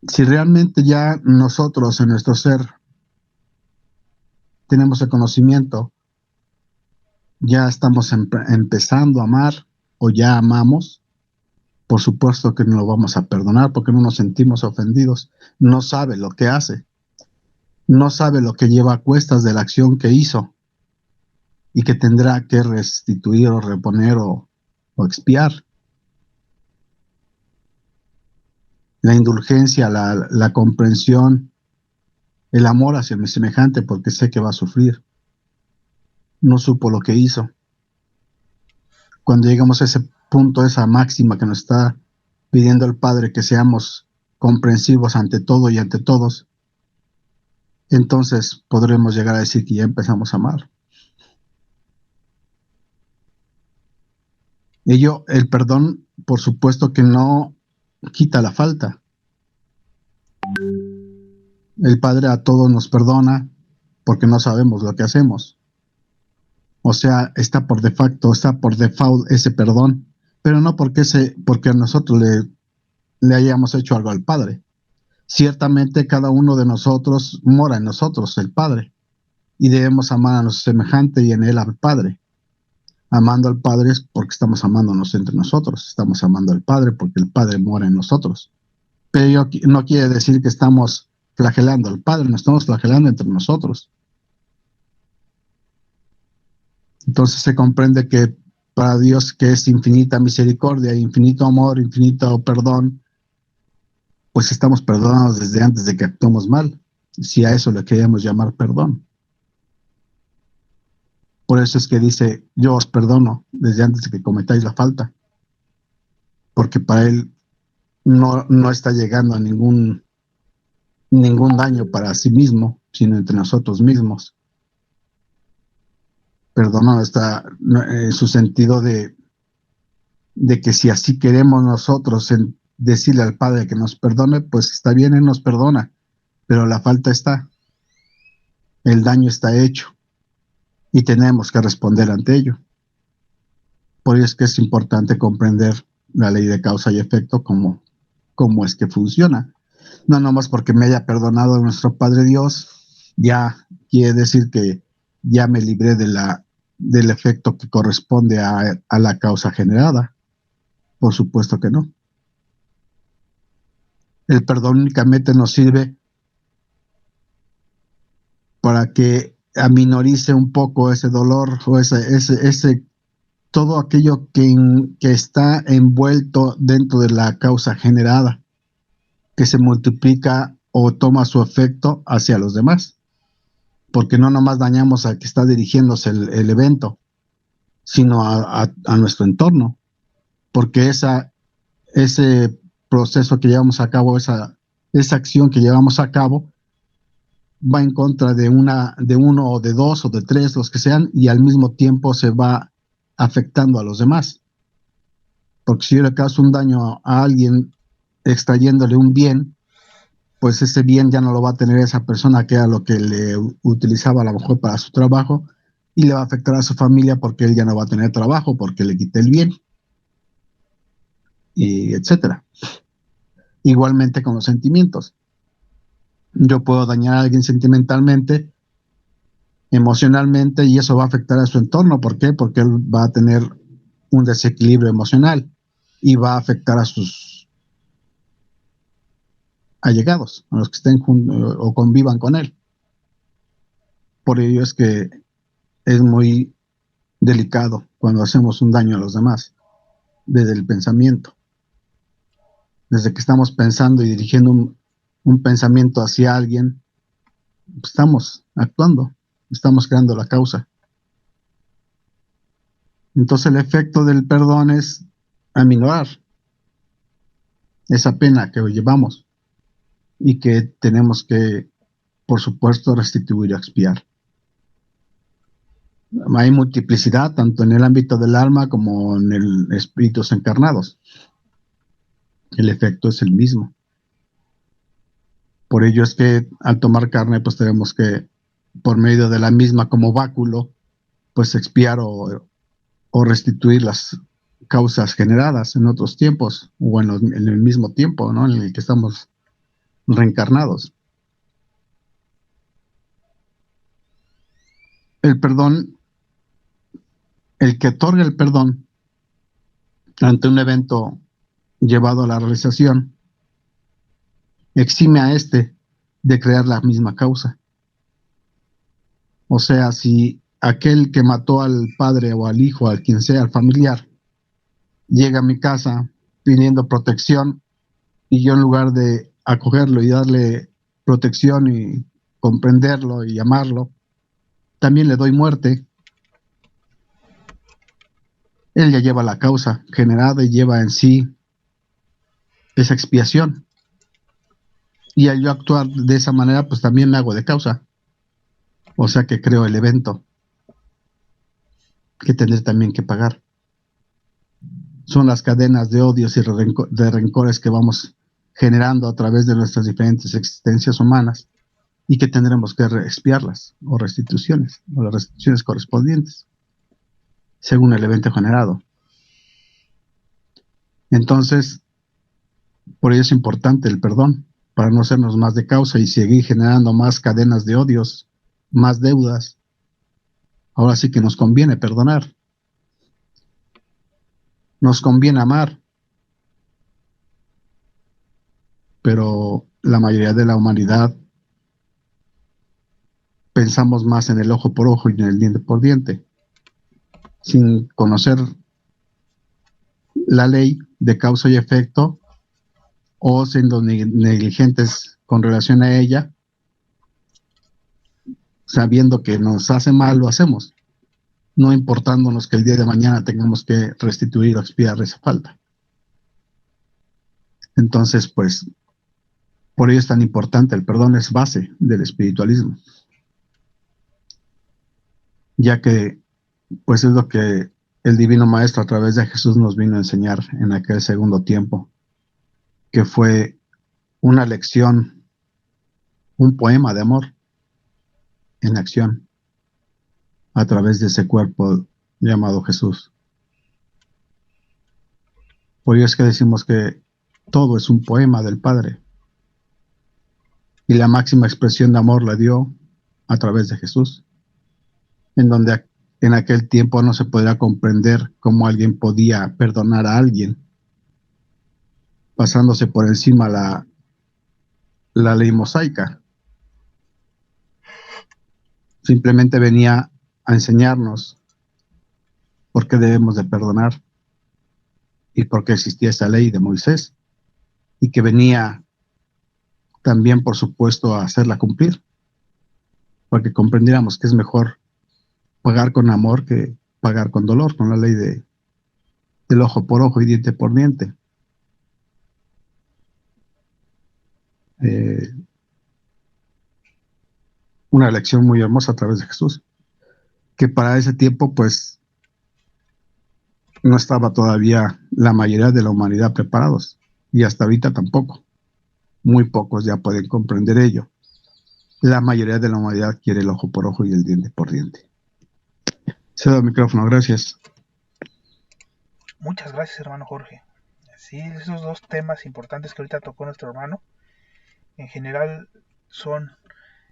Si realmente ya nosotros en nuestro ser tenemos el conocimiento, ya estamos empezando a amar o ya amamos, por supuesto que no lo vamos a perdonar porque no nos sentimos ofendidos. No sabe lo que hace, no sabe lo que lleva a cuestas de la acción que hizo y que tendrá que restituir o reponer o expiar. La indulgencia, la comprensión, el amor hacia mi semejante porque sé que va a sufrir. No supo lo que hizo. Cuando llegamos a ese punto, esa máxima que nos está pidiendo el Padre, que seamos comprensivos ante todo y ante todos, entonces podremos llegar a decir que ya empezamos a amar. El perdón, por supuesto que no quita la falta. El Padre a todos nos perdona porque no sabemos lo que hacemos. O sea, está por default ese perdón, pero no porque a nosotros le hayamos hecho algo al Padre. Ciertamente cada uno de nosotros mora en nosotros, el Padre, y debemos amar a nuestro semejante y en él al Padre. Amando al Padre es porque estamos amándonos entre nosotros, estamos amando al Padre porque el Padre mora en nosotros. Pero no quiere decir que estamos flagelando al Padre, nos estamos flagelando entre nosotros. Entonces se comprende que para Dios, que es infinita misericordia, infinito amor, infinito perdón, pues estamos perdonados desde antes de que actuemos mal, si a eso le queremos llamar perdón. Por eso es que dice, yo os perdono desde antes de que cometáis la falta, porque para Él no está llegando a ningún daño para sí mismo, sino entre nosotros mismos. Perdón está en su sentido de que si así queremos nosotros decirle al Padre que nos perdone, pues está bien, Él nos perdona, pero la falta está, el daño está hecho y tenemos que responder ante ello. Por eso es que es importante comprender la ley de causa y efecto, cómo es que funciona. No nomás porque me haya perdonado nuestro Padre Dios, ya quiere decir que ya me libré del efecto que corresponde a la causa generada. Por supuesto que no. El perdón únicamente nos sirve para que aminorice un poco ese dolor o ese todo aquello que está envuelto dentro de la causa generada, que se multiplica o toma su efecto hacia los demás, porque no nomás dañamos al que está dirigiéndose el evento, sino a nuestro entorno, porque ese proceso que llevamos a cabo, esa acción que llevamos a cabo, va en contra de uno o de dos o de tres, los que sean, y al mismo tiempo se va afectando a los demás. Porque si yo le causo un daño a alguien extrayéndole un bien, pues ese bien ya no lo va a tener esa persona, que era lo que le utilizaba a lo mejor para su trabajo, y le va a afectar a su familia porque él ya no va a tener trabajo porque le quité el bien, y etcétera. Igualmente con los sentimientos. Yo puedo dañar a alguien sentimentalmente emocionalmente y eso va a afectar a su entorno. ¿Por qué? Porque él va a tener un desequilibrio emocional y va a afectar a sus allegados, a los que estén o convivan con él. Por ello es que es muy delicado cuando hacemos un daño a los demás, desde el pensamiento. Desde que estamos pensando y dirigiendo un pensamiento hacia alguien, estamos actuando, estamos creando la causa. Entonces el efecto del perdón es aminorar esa pena que llevamos y que tenemos que, por supuesto, restituir y expiar. Hay multiplicidad tanto en el ámbito del alma como en el espíritus encarnados. El efecto es el mismo. Por ello es que al tomar carne, pues tenemos que, por medio de la misma como báculo, pues expiar o restituir las causas generadas en otros tiempos o en el mismo tiempo, ¿no?, en el que estamos reencarnados. El perdón, el que otorga el perdón ante un evento llevado a la realización, exime a este de crear la misma causa. O sea, si aquel que mató al padre o al hijo, al quien sea, al familiar, llega a mi casa pidiendo protección y yo, en lugar de acogerlo y darle protección y comprenderlo y amarlo, también le doy muerte, él ya lleva la causa generada y lleva en sí esa expiación. Y al yo actuar de esa manera, pues también me hago de causa. O sea que creo el evento que tendré también que pagar. Son las cadenas de odios y de rencores que vamos generando a través de nuestras diferentes existencias humanas y que tendremos que expiarlas o las restituciones correspondientes según el evento generado. Entonces, por ello es importante el perdón, para no sernos más de causa y seguir generando más cadenas de odios, más deudas. Ahora sí que nos conviene perdonar, nos conviene amar, pero la mayoría de la humanidad pensamos más en el ojo por ojo y en el diente por diente, sin conocer la ley de causa y efecto, o siendo negligentes con relación a ella, sabiendo que nos hace mal, lo hacemos, no importándonos que el día de mañana tengamos que restituir o expiar esa falta. Entonces, pues, por ello es tan importante. El perdón es base del espiritualismo, ya que, pues, es lo que el Divino Maestro a través de Jesús nos vino a enseñar en aquel segundo tiempo, que fue una lección, un poema de amor en acción a través de ese cuerpo llamado Jesús. Por ello es que decimos que todo es un poema del Padre y la máxima expresión de amor la dio a través de Jesús, en donde en aquel tiempo no se podría comprender cómo alguien podía perdonar a alguien pasándose por encima la ley mosaica. Simplemente venía a enseñarnos por qué debemos de perdonar y por qué existía esa ley de Moisés, y que venía también, por supuesto, a hacerla cumplir, porque comprendiéramos que es mejor pagar con amor que pagar con dolor, con la ley del ojo por ojo y diente por diente. Una lección muy hermosa a través de Jesús, que para ese tiempo, pues, no estaba todavía la mayoría de la humanidad preparados, y hasta ahorita tampoco. Muy pocos ya pueden comprender ello. La mayoría de la humanidad quiere el ojo por ojo y el diente por diente. Cedo el micrófono, gracias. Muchas gracias, hermano Jorge. Sí, esos dos temas importantes que ahorita tocó nuestro hermano, en general son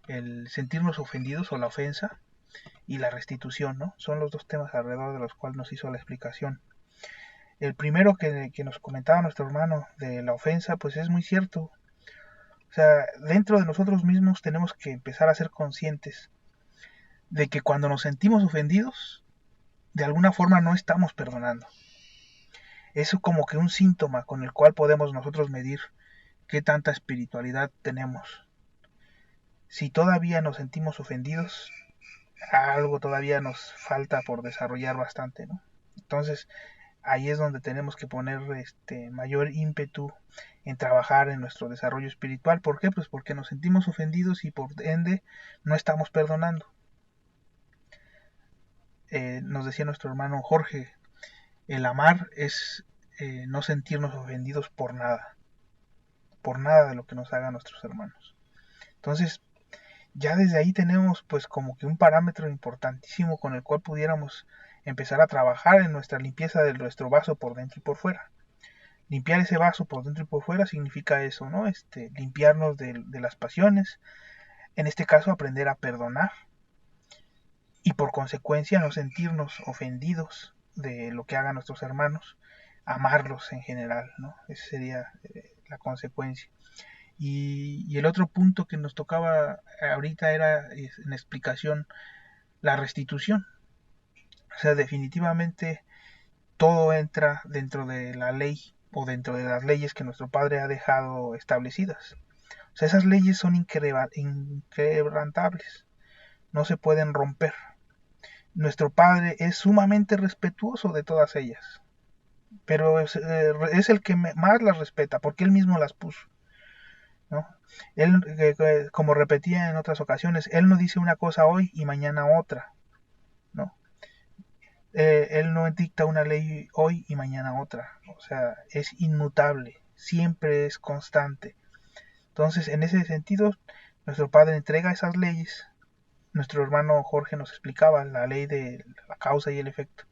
el sentirnos ofendidos o la ofensa, y la restitución, ¿no? Son los dos temas alrededor de los cuales nos hizo la explicación. El primero que nos comentaba nuestro hermano de la ofensa, pues es muy cierto. O sea, dentro de nosotros mismos tenemos que empezar a ser conscientes de que cuando nos sentimos ofendidos, de alguna forma no estamos perdonando. Es como que un síntoma con el cual podemos nosotros medir qué tanta espiritualidad tenemos. Si todavía nos sentimos ofendidos, algo todavía nos falta por desarrollar bastante, ¿no? Entonces, ahí es donde tenemos que poner mayor ímpetu en trabajar en nuestro desarrollo espiritual. ¿Por qué? Pues porque nos sentimos ofendidos y por ende no estamos perdonando. Nos decía nuestro hermano Jorge, el amar es no sentirnos ofendidos por nada de lo que nos hagan nuestros hermanos. Entonces, ya desde ahí tenemos pues como que un parámetro importantísimo con el cual pudiéramos empezar a trabajar en nuestra limpieza de nuestro vaso por dentro y por fuera. Limpiar ese vaso por dentro y por fuera significa eso, ¿no? Limpiarnos de las pasiones, en este caso aprender a perdonar y por consecuencia no sentirnos ofendidos de lo que hagan nuestros hermanos, amarlos en general, ¿no? Esa sería la consecuencia. Y el otro punto que nos tocaba ahorita era en explicación la restitución. O sea, definitivamente todo entra dentro de la ley o dentro de las leyes que nuestro Padre ha dejado establecidas. O sea, esas leyes son inquebrantables, no se pueden romper. Nuestro Padre es sumamente respetuoso de todas ellas, pero es el que más las respeta porque Él mismo las puso, ¿no? Él, como repetía en otras ocasiones, Él no dice una cosa hoy y mañana otra, ¿no? Él no dicta una ley hoy y mañana otra, o sea, es inmutable, siempre es constante. Entonces, en ese sentido, nuestro Padre entrega esas leyes. Nuestro hermano Jorge nos explicaba la ley de la causa y el efecto.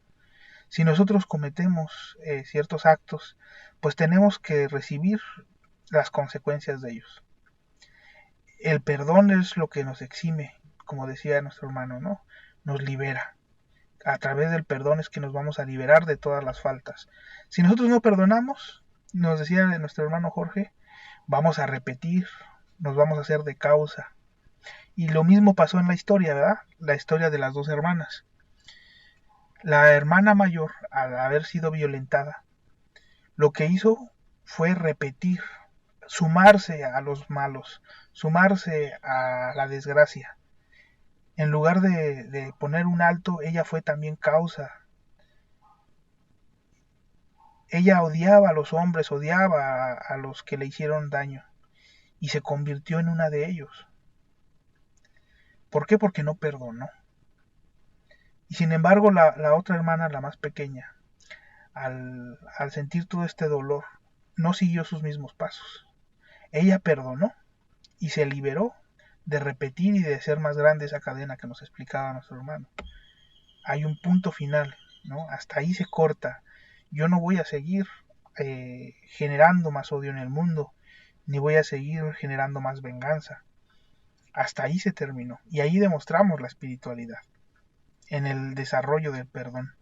Si nosotros cometemos ciertos actos, pues tenemos que recibir las consecuencias de ellos. El perdón es lo que nos exime, como decía nuestro hermano, ¿no? Nos libera. A través del perdón es que nos vamos a liberar de todas las faltas. Si nosotros no perdonamos, nos decía nuestro hermano Jorge, vamos a repetir, nos vamos a hacer de causa. Y lo mismo pasó en la historia, ¿verdad? La historia de las dos hermanas. La hermana mayor, al haber sido violentada, lo que hizo fue repetir, sumarse a los malos, sumarse a la desgracia. En lugar de poner un alto, ella fue también causa. Ella odiaba a los hombres, odiaba a los que le hicieron daño y se convirtió en una de ellos. ¿Por qué? Porque no perdonó. Y sin embargo la otra hermana, la más pequeña, al sentir todo este dolor, no siguió sus mismos pasos. Ella perdonó y se liberó de repetir y de ser más grande esa cadena que nos explicaba nuestro hermano. Hay un punto final, ¿no? Hasta ahí se corta. Yo no voy a seguir generando más odio en el mundo, ni voy a seguir generando más venganza. Hasta ahí se terminó. Y ahí demostramos la espiritualidad, en el desarrollo del perdón,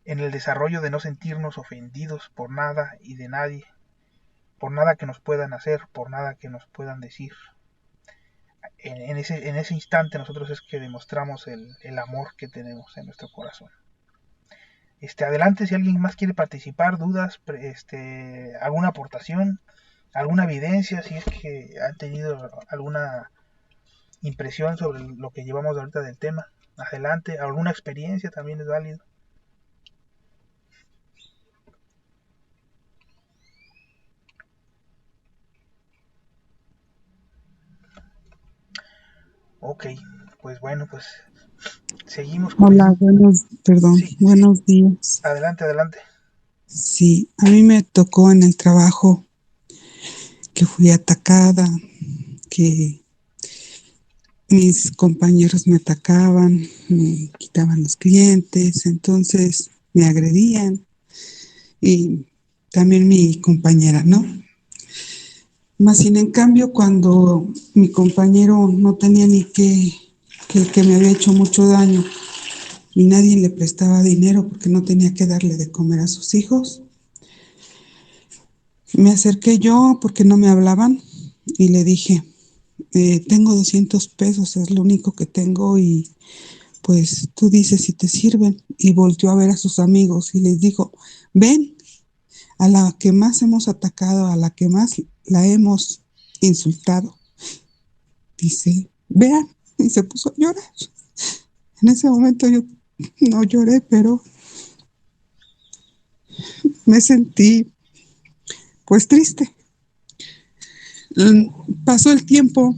en el desarrollo de no sentirnos ofendidos por nada y de nadie, por nada que nos puedan hacer, por nada que nos puedan decir. En ese instante nosotros es que demostramos el amor que tenemos en nuestro corazón. Adelante, si alguien más quiere participar, dudas, alguna aportación, alguna evidencia, si es que han tenido alguna impresión sobre lo que llevamos ahorita del tema. Adelante, alguna experiencia también es válido. Ok, pues bueno, pues seguimos con Hola, sí, buenos días. Adelante, adelante. Sí, a mí me tocó en el trabajo que fui atacada, que mis compañeros me atacaban, me quitaban los clientes, entonces me agredían y también mi compañera, ¿no? Más sin en cambio, cuando mi compañero no tenía ni qué el que me había hecho mucho daño y nadie le prestaba dinero porque no tenía que darle de comer a sus hijos. Me acerqué yo porque no me hablaban y le dije, tengo 200 pesos, es lo único que tengo y pues tú dices si te sirven. Y volteó a ver a sus amigos y les dijo, ven, a la que más hemos atacado, a la que más la hemos insultado. Dice, vean, y se puso a llorar. En ese momento yo no lloré, pero me sentí pues triste. Pasó el tiempo,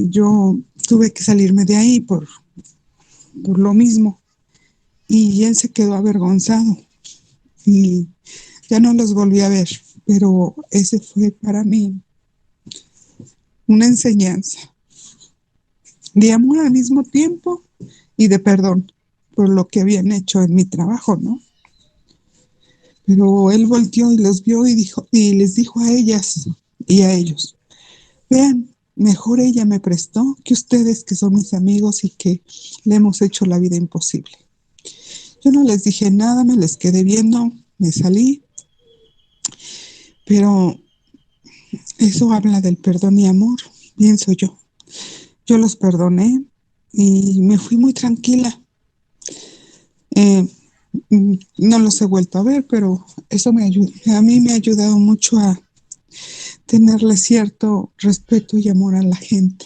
yo tuve que salirme de ahí por lo mismo y él se quedó avergonzado y ya no los volví a ver, pero ese fue para mí una enseñanza de amor al mismo tiempo y de perdón por lo que habían hecho en mi trabajo, ¿no? Pero él volteó y los vio y dijo, y les dijo a ellas y a ellos, vean, mejor ella me prestó que ustedes que son mis amigos y que le hemos hecho la vida imposible. Yo no les dije nada, me les quedé viendo, me salí, pero eso habla del perdón y amor, pienso yo. Yo los perdoné y me fui muy tranquila. No los he vuelto a ver, pero eso a mí me ha ayudado mucho a tenerle cierto respeto y amor a la gente.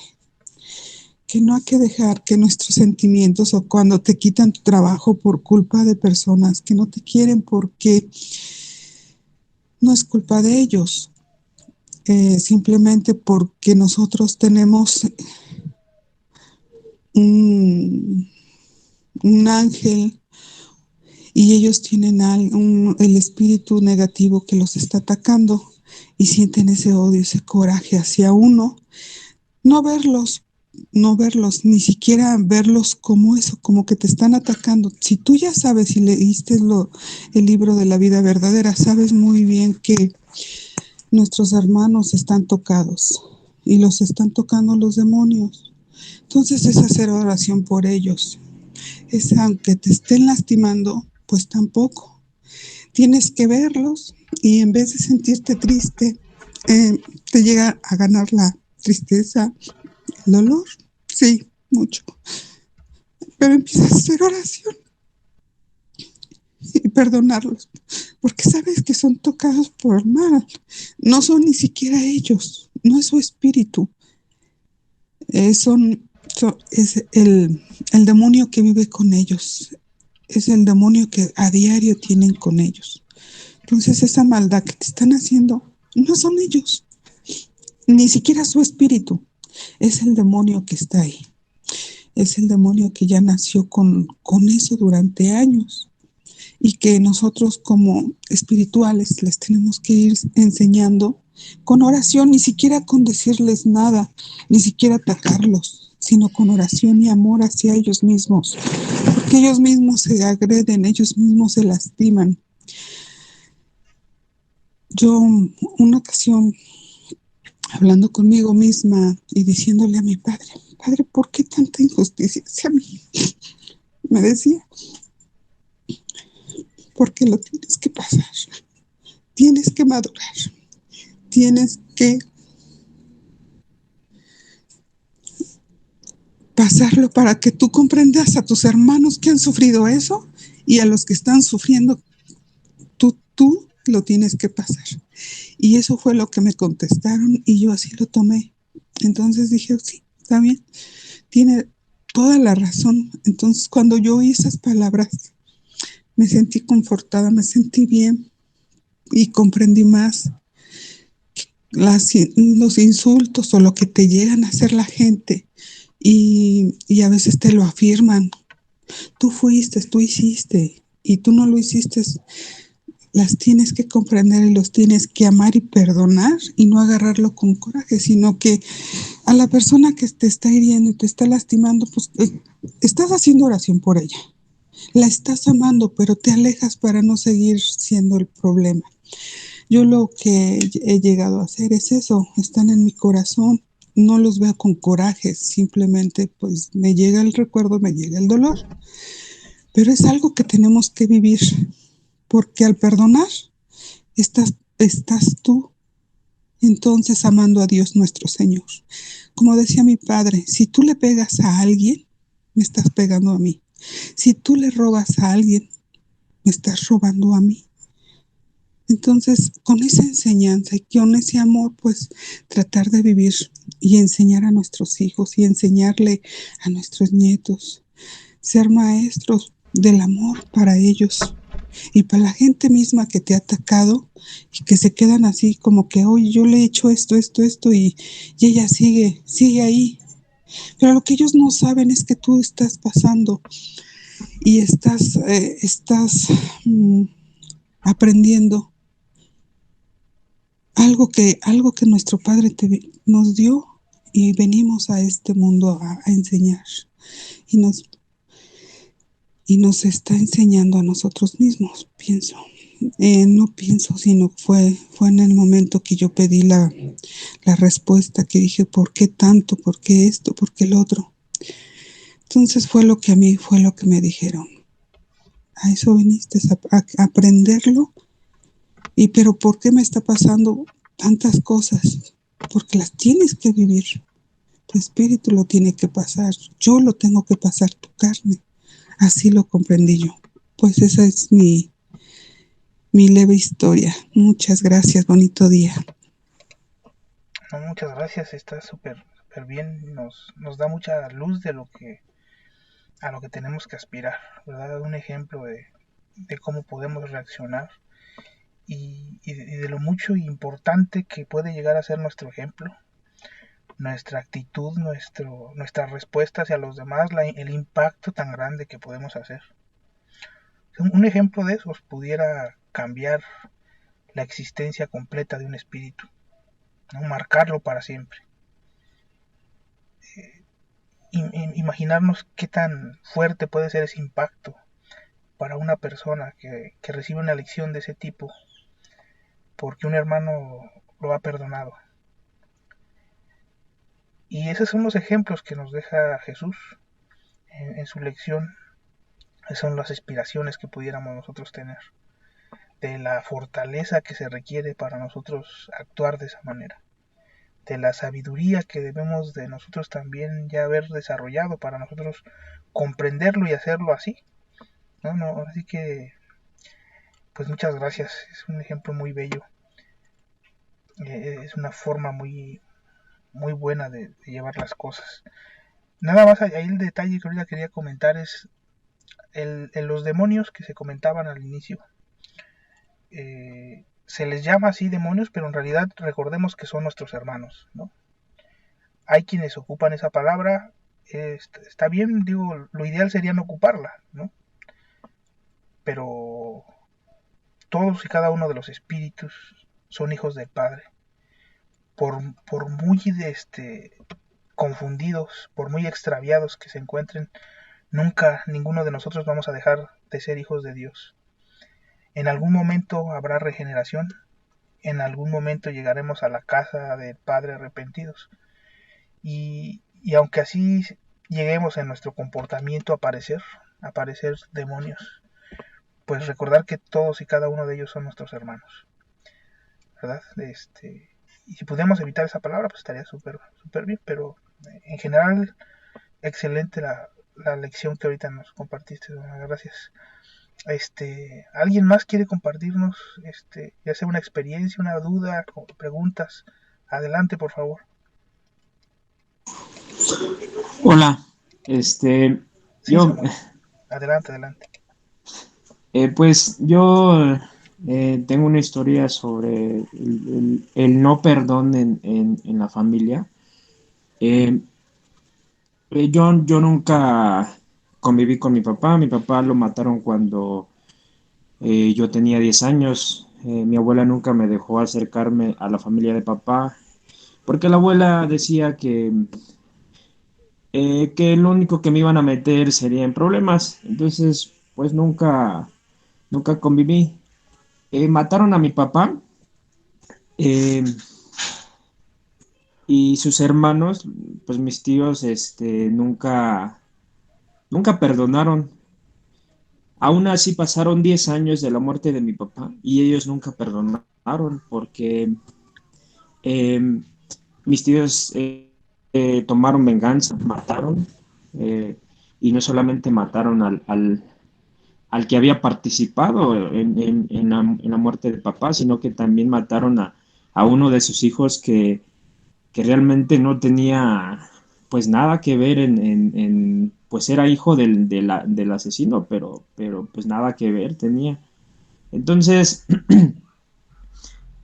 Que no hay que dejar que nuestros sentimientos o cuando te quitan tu trabajo por culpa de personas que no te quieren porque no es culpa de ellos, simplemente porque nosotros tenemos un ángel y ellos tienen el espíritu negativo que los está atacando y sienten ese odio, ese coraje hacia uno. No verlos, ni siquiera verlos como eso, como que te están atacando. Si tú ya sabes y leíste el libro de la vida verdadera, sabes muy bien que nuestros hermanos están tocados y los están tocando los demonios. Entonces es hacer oración por ellos. Es aunque te estén lastimando, pues tampoco. Tienes que verlos y en vez de sentirte triste, te llega a ganar la tristeza, el dolor, sí, mucho. Pero empiezas a hacer oración y perdonarlos, porque sabes que son tocados por el mal. No son ni siquiera ellos, no es su espíritu. Es el demonio que vive con ellos. Es el demonio que a diario tienen con ellos. Entonces esa maldad que te están haciendo no son ellos, ni siquiera su espíritu. Es el demonio que está ahí. Es el demonio que ya nació con eso durante años y que nosotros como espirituales les tenemos que ir enseñando con oración, ni siquiera con decirles nada, ni siquiera atacarlos, sino con oración y amor hacia ellos mismos, porque ellos mismos se agreden, ellos mismos se lastiman. Yo una ocasión hablando conmigo misma y diciéndole a mi padre, Padre, ¿por qué tanta injusticia hacia mí? Me decía, porque lo tienes que pasar, tienes que madurar, tienes que pasarlo para que tú comprendas a tus hermanos que han sufrido eso y a los que están sufriendo, tú lo tienes que pasar. Y eso fue lo que me contestaron y yo así lo tomé. Entonces dije, sí, está bien, tiene toda la razón. Entonces cuando yo oí esas palabras, me sentí confortada, me sentí bien y comprendí más los insultos o lo que te llegan a hacer la gente y a veces te lo afirman. Tú fuiste, tú hiciste y tú no lo hiciste. Las tienes que comprender y los tienes que amar y perdonar y no agarrarlo con coraje, sino que a la persona que te está hiriendo y te está lastimando, pues estás haciendo oración por ella. La estás amando, pero te alejas para no seguir siendo el problema. Yo lo que he llegado a hacer es eso, están en mi corazón, no los veo con coraje, simplemente pues me llega el recuerdo, me llega el dolor. Pero es algo que tenemos que vivir, porque al perdonar estás tú entonces amando a Dios nuestro Señor. Como decía mi padre, si tú le pegas a alguien, me estás pegando a mí. Si tú le robas a alguien, me estás robando a mí. Entonces, con esa enseñanza y con ese amor, pues tratar de vivir y enseñar a nuestros hijos y enseñarle a nuestros nietos, ser maestros del amor para ellos y para la gente misma que te ha atacado y que se quedan así como que, oye, yo le he hecho esto y ella sigue ahí. Pero lo que ellos no saben es que tú estás pasando y estás aprendiendo algo que nuestro Padre nos dio y venimos a este mundo a enseñar y nos está enseñando a nosotros mismos, pienso. No pienso, sino fue en el momento que yo pedí la respuesta, que dije, ¿por qué tanto? ¿Por qué esto? ¿Por qué el otro? Entonces fue lo que me dijeron. A eso viniste, a aprenderlo. Pero ¿por qué me está pasando tantas cosas? Porque las tienes que vivir. Tu espíritu lo tiene que pasar. Yo lo tengo que pasar, tu carne. Así lo comprendí yo. Pues esa es mi leve historia. Muchas gracias, bonito día. No, muchas gracias, está súper bien, nos da mucha luz de a lo que tenemos que aspirar, ¿verdad? Un ejemplo de cómo podemos reaccionar y de lo mucho importante que puede llegar a ser nuestro ejemplo, nuestra actitud, nuestra respuesta hacia los demás, el impacto tan grande que podemos hacer. Un ejemplo de esos pudiera cambiar la existencia completa de un espíritu, ¿no? Marcarlo para siempre. Imaginarnos qué tan fuerte puede ser ese impacto para una persona que recibe una lección de ese tipo porque un hermano lo ha perdonado. Y esos son los ejemplos que nos deja Jesús en su lección. Esas son las aspiraciones que pudiéramos nosotros tener, de la fortaleza que se requiere para nosotros actuar de esa manera, de la sabiduría que debemos de nosotros también ya haber desarrollado para nosotros comprenderlo y hacerlo así. No, así que pues muchas gracias, es un ejemplo muy bello, es una forma muy buena de llevar las cosas. Nada más ahí el detalle que ahorita quería comentar es los demonios que se comentaban al inicio. Se les llama así demonios, pero en realidad recordemos que son nuestros hermanos, ¿no? Hay quienes ocupan esa palabra, está bien, digo, lo ideal sería no ocuparla, ¿no? Pero todos y cada uno de los espíritus son hijos del Padre. Por muy confundidos, por muy extraviados que se encuentren, nunca ninguno de nosotros vamos a dejar de ser hijos de Dios. En algún momento habrá regeneración, en algún momento llegaremos a la casa del Padre arrepentidos. Y aunque así lleguemos en nuestro comportamiento a aparecer demonios, pues recordar que todos y cada uno de ellos son nuestros hermanos, ¿verdad? Y si pudiéramos evitar esa palabra, pues estaría súper bien, pero en general, excelente la lección que ahorita nos compartiste, gracias. ¿Alguien más quiere compartirnos, ya sea una experiencia, una duda, preguntas? Adelante, por favor. Hola, Sí, yo, adelante. pues yo tengo una historia sobre el no perdón en la familia. Eh, yo nunca conviví con mi papá lo mataron cuando yo tenía 10 años. Mi abuela nunca me dejó acercarme a la familia de papá, porque la abuela decía que lo único que me iban a meter sería en problemas. Entonces, pues nunca conviví. Mataron a mi papá. eh, y sus hermanos, pues mis tíos, nunca perdonaron. Aún así pasaron 10 años de la muerte de mi papá y ellos nunca perdonaron porque eh, mis tíos tomaron venganza, mataron, eh, y no solamente mataron al que había participado en la muerte de papá, sino que también mataron a uno de sus hijos que realmente no tenía pues nada que ver pues era hijo del asesino, pero pues nada que ver tenía. Entonces,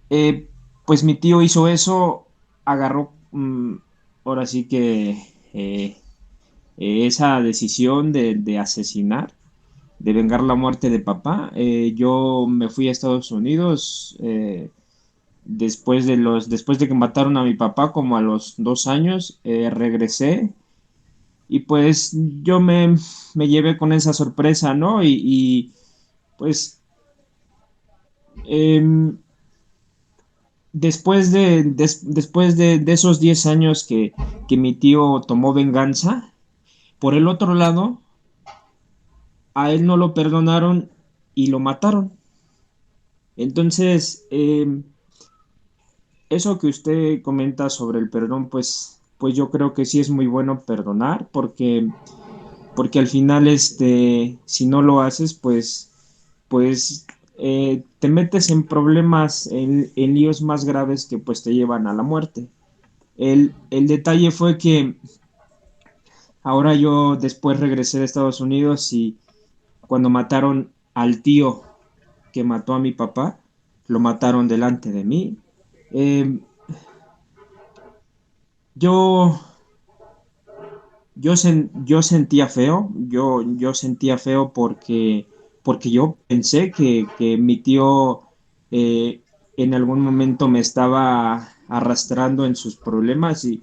eh, pues mi tío hizo eso, agarró, ahora sí que esa decisión de asesinar, de vengar la muerte de papá. Yo me fui a Estados Unidos después de que mataron a mi papá, como a los 2 años, regresé y pues yo me llevé con esa sorpresa, ¿no? Pues em, después de esos 10 años que mi tío tomó venganza, por el otro lado, a él no lo perdonaron y lo mataron. Entonces, eso que usted comenta sobre el perdón, pues yo creo que sí es muy bueno perdonar, porque al final, si no lo haces, pues te metes en problemas, en líos más graves que pues te llevan a la muerte. El detalle fue que ahora yo después regresé de Estados Unidos y cuando mataron al tío que mató a mi papá, lo mataron delante de mí. Eh, yo, yo sentía feo, yo sentía feo porque yo pensé que mi tío eh, en algún momento me estaba arrastrando en sus problemas y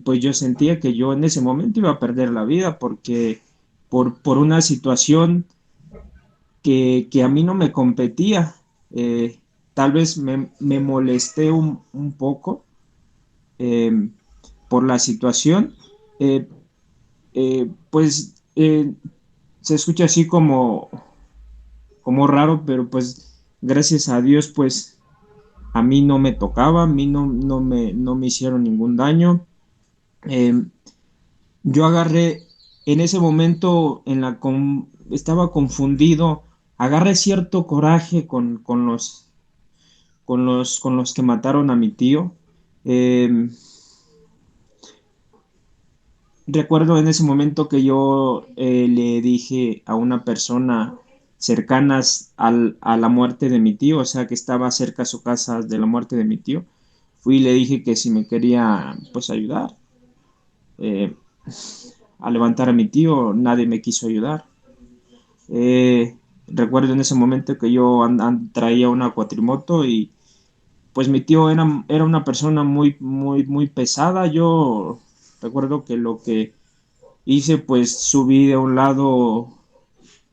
pues yo sentía que yo en ese momento iba a perder la vida porque por una situación que a mí no me competía. Tal vez me molesté un poco eh, por la situación. Eh, pues se escucha así como raro, pero pues gracias a Dios, pues a mí no me tocaba, a mí no me hicieron ningún daño. Eh, yo agarré, en ese momento estaba confundido, agarré cierto coraje con los que mataron a mi tío. Eh, Recuerdo en ese momento que yo le dije a una persona cercanas a la muerte de mi tío, o sea, que estaba cerca a su casa de la muerte de mi tío, fui y le dije que si me quería, pues, ayudar eh, a levantar a mi tío, nadie me quiso ayudar. Recuerdo en ese momento que yo traía una cuatrimoto y pues mi tío era una persona muy, muy, muy pesada. Yo recuerdo que lo que hice, pues subí de un lado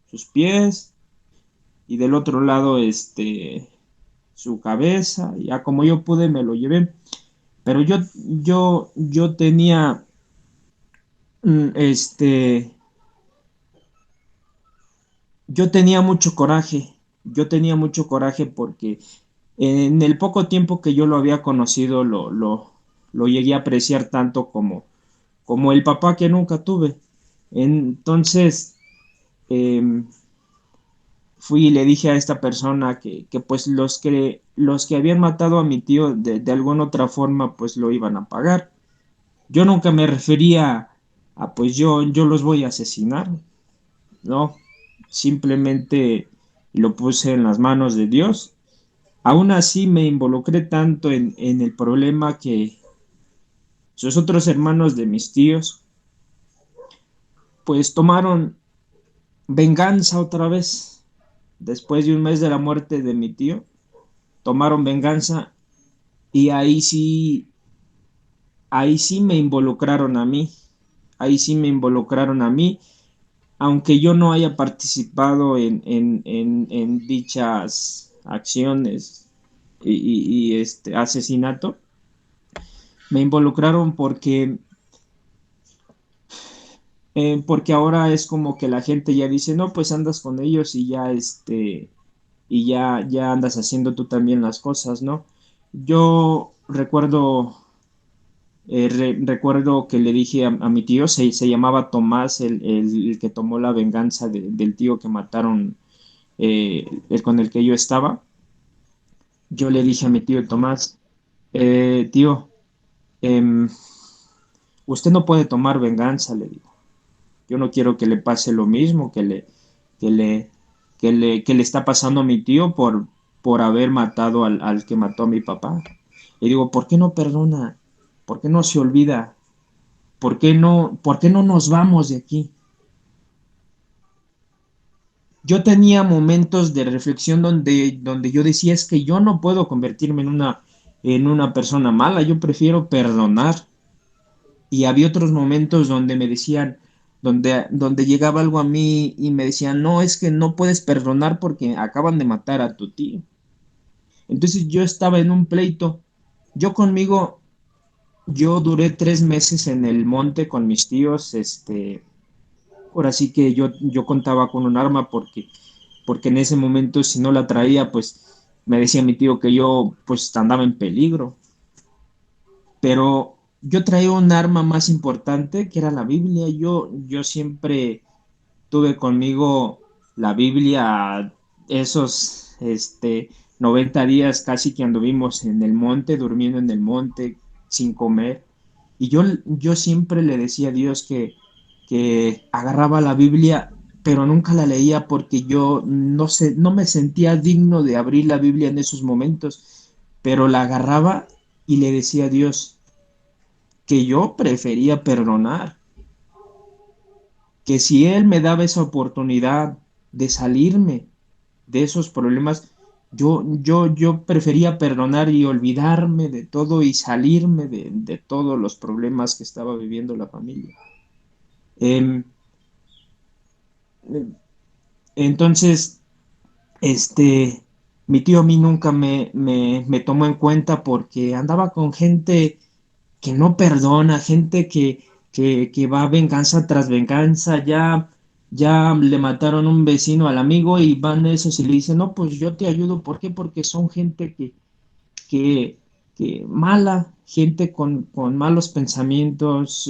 sus pies y del otro lado su cabeza. Ya como yo pude me lo llevé. Pero yo tenía mm, este yo tenía mucho coraje. Yo tenía mucho coraje porque en el poco tiempo que yo lo había conocido lo llegué a apreciar tanto como el papá que nunca tuve. Entonces, em, fui y le dije a esta persona que pues los que habían matado a mi tío de alguna otra forma pues lo iban a pagar. Yo nunca me refería a pues yo los voy a asesinar, no, simplemente lo puse en las manos de Dios. Aún así me involucré tanto en el problema que sus otros hermanos de mis tíos pues tomaron venganza otra vez. Después de un mes de la muerte de mi tío, tomaron venganza y ahí sí me involucraron a mí, ahí sí me involucraron a mí, aunque yo no haya participado en dichas acciones y asesinato. Me involucraron porque ahora es como que la gente ya dice, no, pues andas con ellos y ya ya andas haciendo tú también las cosas, ¿no? Yo recuerdo que le dije a mi tío, se llamaba Tomás, el que tomó la venganza del tío que mataron, el con el que yo estaba. Yo le dije a mi tío Tomás, tío, em, usted no puede tomar venganza, le digo. Yo no quiero que le pase lo mismo que le, que le está pasando a mi tío por haber matado al que mató a mi papá. Le digo, ¿por qué no perdona? ¿Por qué no se olvida? Por qué no nos vamos de aquí? Yo tenía momentos de reflexión donde yo decía, es que yo no puedo convertirme en una persona mala, yo prefiero perdonar. Y había otros momentos donde me decían, donde llegaba algo a mí y me decían, no, es que no puedes perdonar porque acaban de matar a tu tío. Entonces yo estaba en un pleito. Yo conmigo, yo duré 3 meses en el monte con mis tíos, ahora sí que yo contaba con un arma porque en ese momento si no la traía, pues me decía mi tío que yo pues andaba en peligro. Pero yo traía un arma más importante que era la Biblia. Yo siempre tuve conmigo la Biblia esos 90 días casi que anduvimos en el monte, durmiendo en el monte, sin comer. Y yo siempre le decía a Dios que agarraba la Biblia, pero nunca la leía porque yo no sé, no me sentía digno de abrir la Biblia en esos momentos, pero la agarraba y le decía a Dios que yo prefería perdonar, que si Él me daba esa oportunidad de salirme de esos problemas, yo prefería perdonar y olvidarme de todo y salirme de todos los problemas que estaba viviendo la familia. Em, entonces, este, mi tío a mí nunca me tomó en cuenta porque andaba con gente que no perdona, gente que va venganza tras venganza, ya le mataron un vecino al amigo y van esos y le dicen, no, pues yo te ayudo, ¿por qué? Porque son gente que, que mala, gente con malos pensamientos,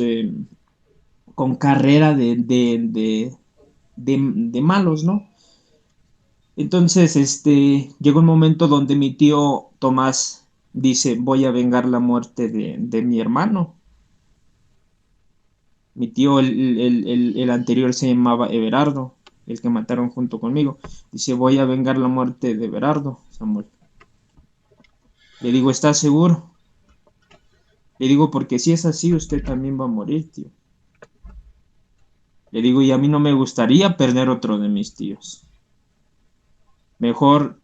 con carrera de malos, ¿no? Entonces, llegó un momento donde mi tío Tomás dice, voy a vengar la muerte de mi hermano. Mi tío, el anterior se llamaba Everardo, el que mataron junto conmigo. Dice, voy a vengar la muerte de Everardo, Samuel. Le digo, ¿estás seguro? Le digo, porque si es así, usted también va a morir, tío. Le digo, y a mí no me gustaría perder otro de mis tíos. Mejor,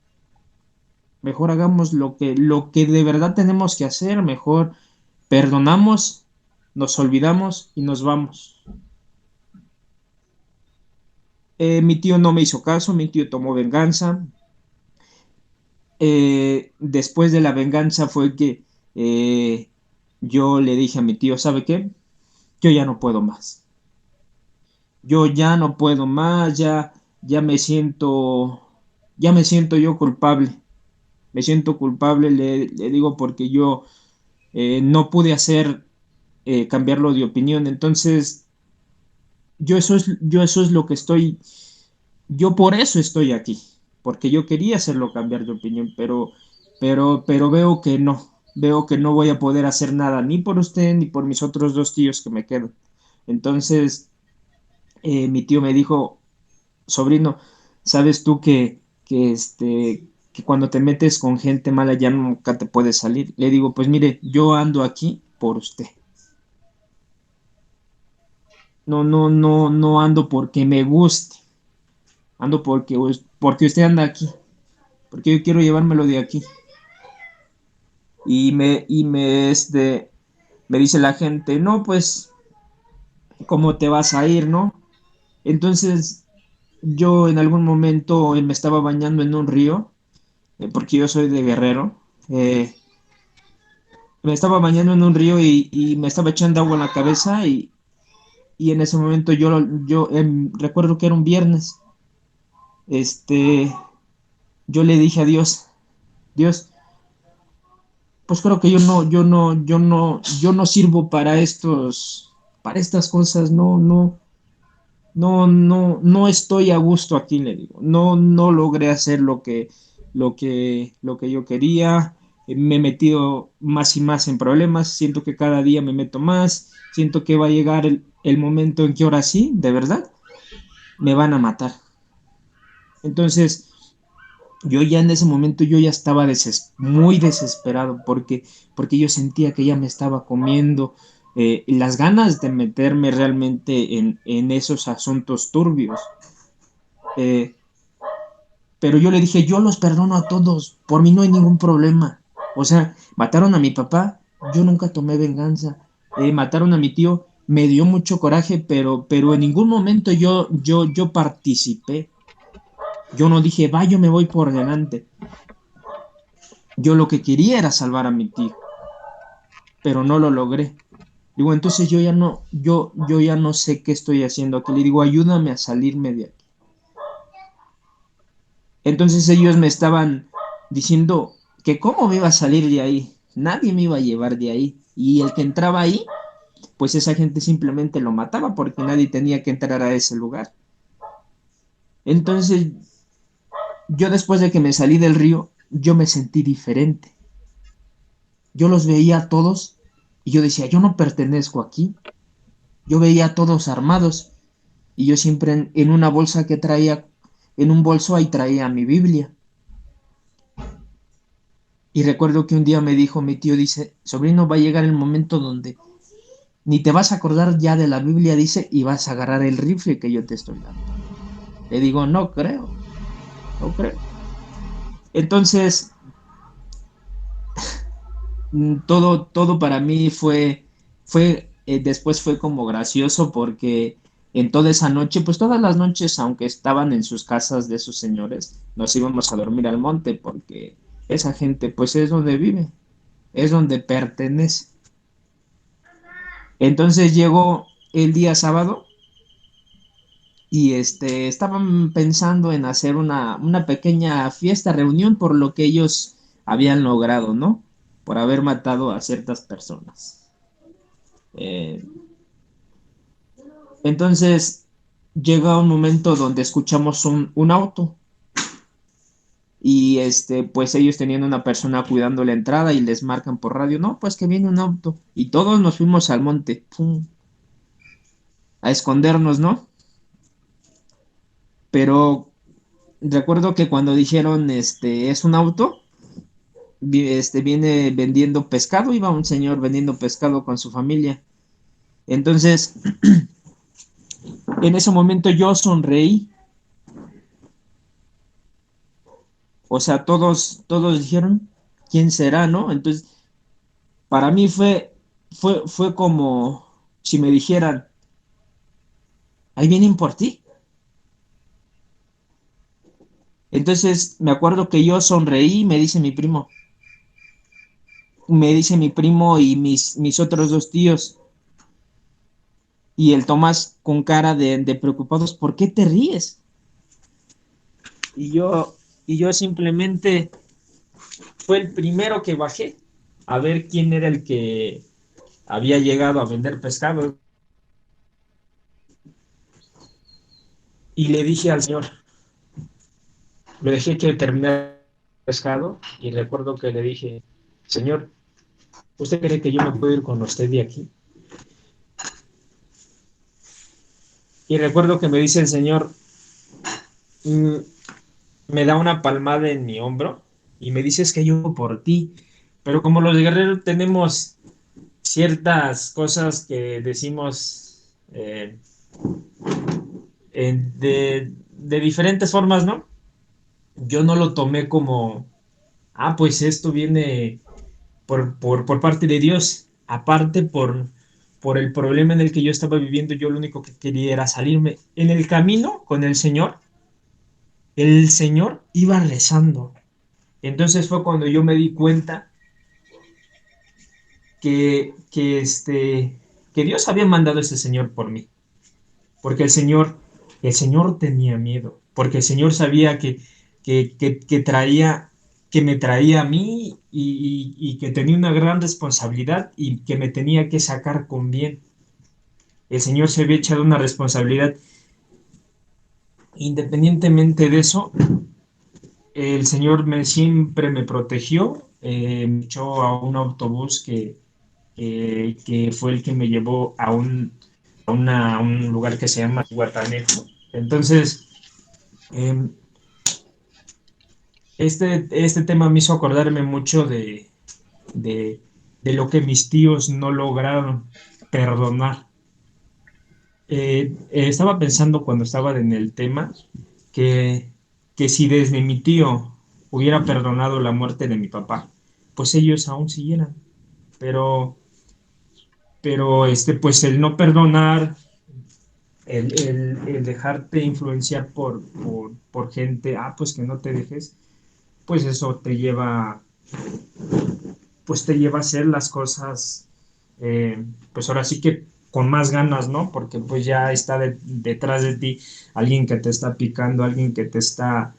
mejor hagamos lo que de verdad tenemos que hacer. Mejor perdonamos, nos olvidamos y nos vamos. Mi tío no me hizo caso, mi tío tomó venganza. Después de la venganza fue que yo le dije a mi tío, ¿sabe qué? Yo ya no puedo más. Yo ya no puedo más, ya me siento, ya me siento yo culpable. Me siento culpable, le digo, porque yo no pude hacer cambiarlo de opinión. Entonces, yo eso es lo que yo por eso estoy aquí, porque yo quería hacerlo cambiar de opinión, pero veo que no voy a poder hacer nada ni por usted ni por mis otros dos tíos que me quedan. Entonces, mi tío me dijo, sobrino, ¿sabes tú que cuando te metes con gente mala ya nunca te puedes salir? Le digo, pues mire, yo ando aquí por usted. No, no, no, no ando porque me guste, ando porque usted anda aquí, porque yo quiero llevármelo de aquí. Me dice la gente, no, pues, ¿cómo te vas a ir, no? Entonces, yo en algún momento me estaba bañando en un río, porque yo soy de Guerrero, eh, me estaba bañando en un río y me estaba echando agua en la cabeza y en ese momento recuerdo que era un viernes, este, yo le dije a Dios, Dios, pues creo que yo no sirvo para estas cosas, no estoy a gusto aquí, le digo. No logré hacer lo que yo quería. Me he metido más y más en problemas. Siento que cada día me meto más. Siento que va a llegar el momento en que ahora sí, de verdad, me van a matar. Entonces, yo ya en ese momento yo ya estaba muy desesperado porque yo sentía que ya me estaba comiendo las ganas de meterme realmente en esos asuntos turbios. Eh, pero yo le dije, yo los perdono a todos, por mí no hay ningún problema. O sea, mataron a mi papá, yo nunca tomé venganza. Mataron a mi tío, me dio mucho coraje, pero en ningún momento yo participé. Yo no dije, va, yo me voy por delante. Yo lo que quería era salvar a mi tío, pero no lo logré. Digo, entonces yo ya no sé qué estoy haciendo aquí. Le digo, ayúdame a salirme de aquí. Entonces ellos me estaban diciendo que cómo me iba a salir de ahí. Nadie me iba a llevar de ahí. Y el que entraba ahí, pues esa gente simplemente lo mataba porque nadie tenía que entrar a ese lugar. Entonces yo después de que me salí del río, yo me sentí diferente. Yo los veía a todos y yo decía, yo no pertenezco aquí. Yo veía a todos armados y yo siempre en una bolsa que traía, en un bolso ahí traía mi Biblia. Y recuerdo que un día me dijo mi tío, dice, sobrino, va a llegar el momento donde ni te vas a acordar ya de la Biblia, dice, y vas a agarrar el rifle que yo te estoy dando. Le digo, no creo, no creo. Entonces, todo para mí después fue como gracioso porque en toda esa noche, pues todas las noches, aunque estaban en sus casas de sus señores, nos íbamos a dormir al monte porque esa gente, pues es donde vive, es donde pertenece. Entonces llegó el día sábado y estaban pensando en hacer una pequeña fiesta, reunión por lo que ellos habían logrado, ¿no? Por haber matado a ciertas personas. Eh, entonces llega un momento donde escuchamos un auto y pues ellos tenían una persona cuidando la entrada y les marcan por radio, no, pues que viene un auto y todos nos fuimos al monte, ¡pum! A escondernos, ¿no? Pero recuerdo que cuando dijeron, es un auto, viene vendiendo pescado, iba un señor vendiendo pescado con su familia. Entonces, en ese momento yo sonreí, o sea, todos dijeron, ¿quién será, no? Entonces, para mí fue como si me dijeran, ahí vienen por ti. Entonces, me acuerdo que yo sonreí, me dice mi primo y mis otros dos tíos, y el Tomás con cara de preocupados, ¿por qué te ríes? Y yo simplemente fue el primero que bajé a ver quién era el que había llegado a vender pescado. Y le dije al señor, le dejé que terminara el pescado y recuerdo que le dije, señor, ¿usted cree que yo me puedo ir con usted de aquí? Y recuerdo que me dice el señor, mm, me da una palmada en mi hombro y me dice, es que yo por ti. Pero como los guerreros tenemos ciertas cosas que decimos de diferentes formas, ¿no? Yo no lo tomé como, pues esto viene por parte de Dios. Aparte, por el problema en el que yo estaba viviendo, yo lo único que quería era salirme. En el camino con el Señor iba rezando. Entonces fue cuando yo me di cuenta que Dios había mandado a ese señor por mí, porque el Señor tenía miedo, porque el Señor sabía que traía, que me traía a mí y que tenía una gran responsabilidad y que me tenía que sacar con bien. El Señor se había echado una responsabilidad. Independientemente de eso, el Señor siempre me protegió, me echó a un autobús que fue el que me llevó a un lugar que se llama Guatanejo. Entonces, eh, este tema me hizo acordarme mucho de, de lo que mis tíos no lograron perdonar. Estaba pensando cuando estaba en el tema que, que si desde mi tío hubiera perdonado la muerte de mi papá, pues ellos aún siguieran. Pero, pues el no perdonar, el dejarte influenciar por gente, pues que no te dejes, pues eso pues te lleva a hacer las cosas, pues ahora sí que con más ganas, ¿no? Porque pues ya está detrás de ti alguien que te está picando, alguien que te está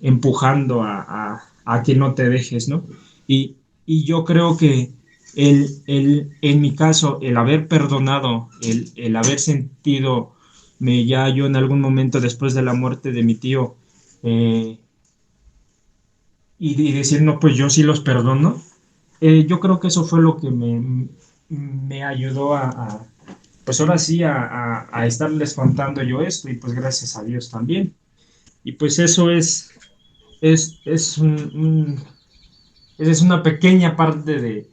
empujando a que no te dejes, ¿no? Y yo creo que en mi caso, el haber perdonado, el haber sentido, ya yo en algún momento después de la muerte de mi tío, eh, y decir, no, pues yo sí los perdono, yo creo que eso fue lo que me ayudó pues ahora sí, a estarles contando yo esto, y pues gracias a Dios también. Y pues eso es esa es una pequeña parte de,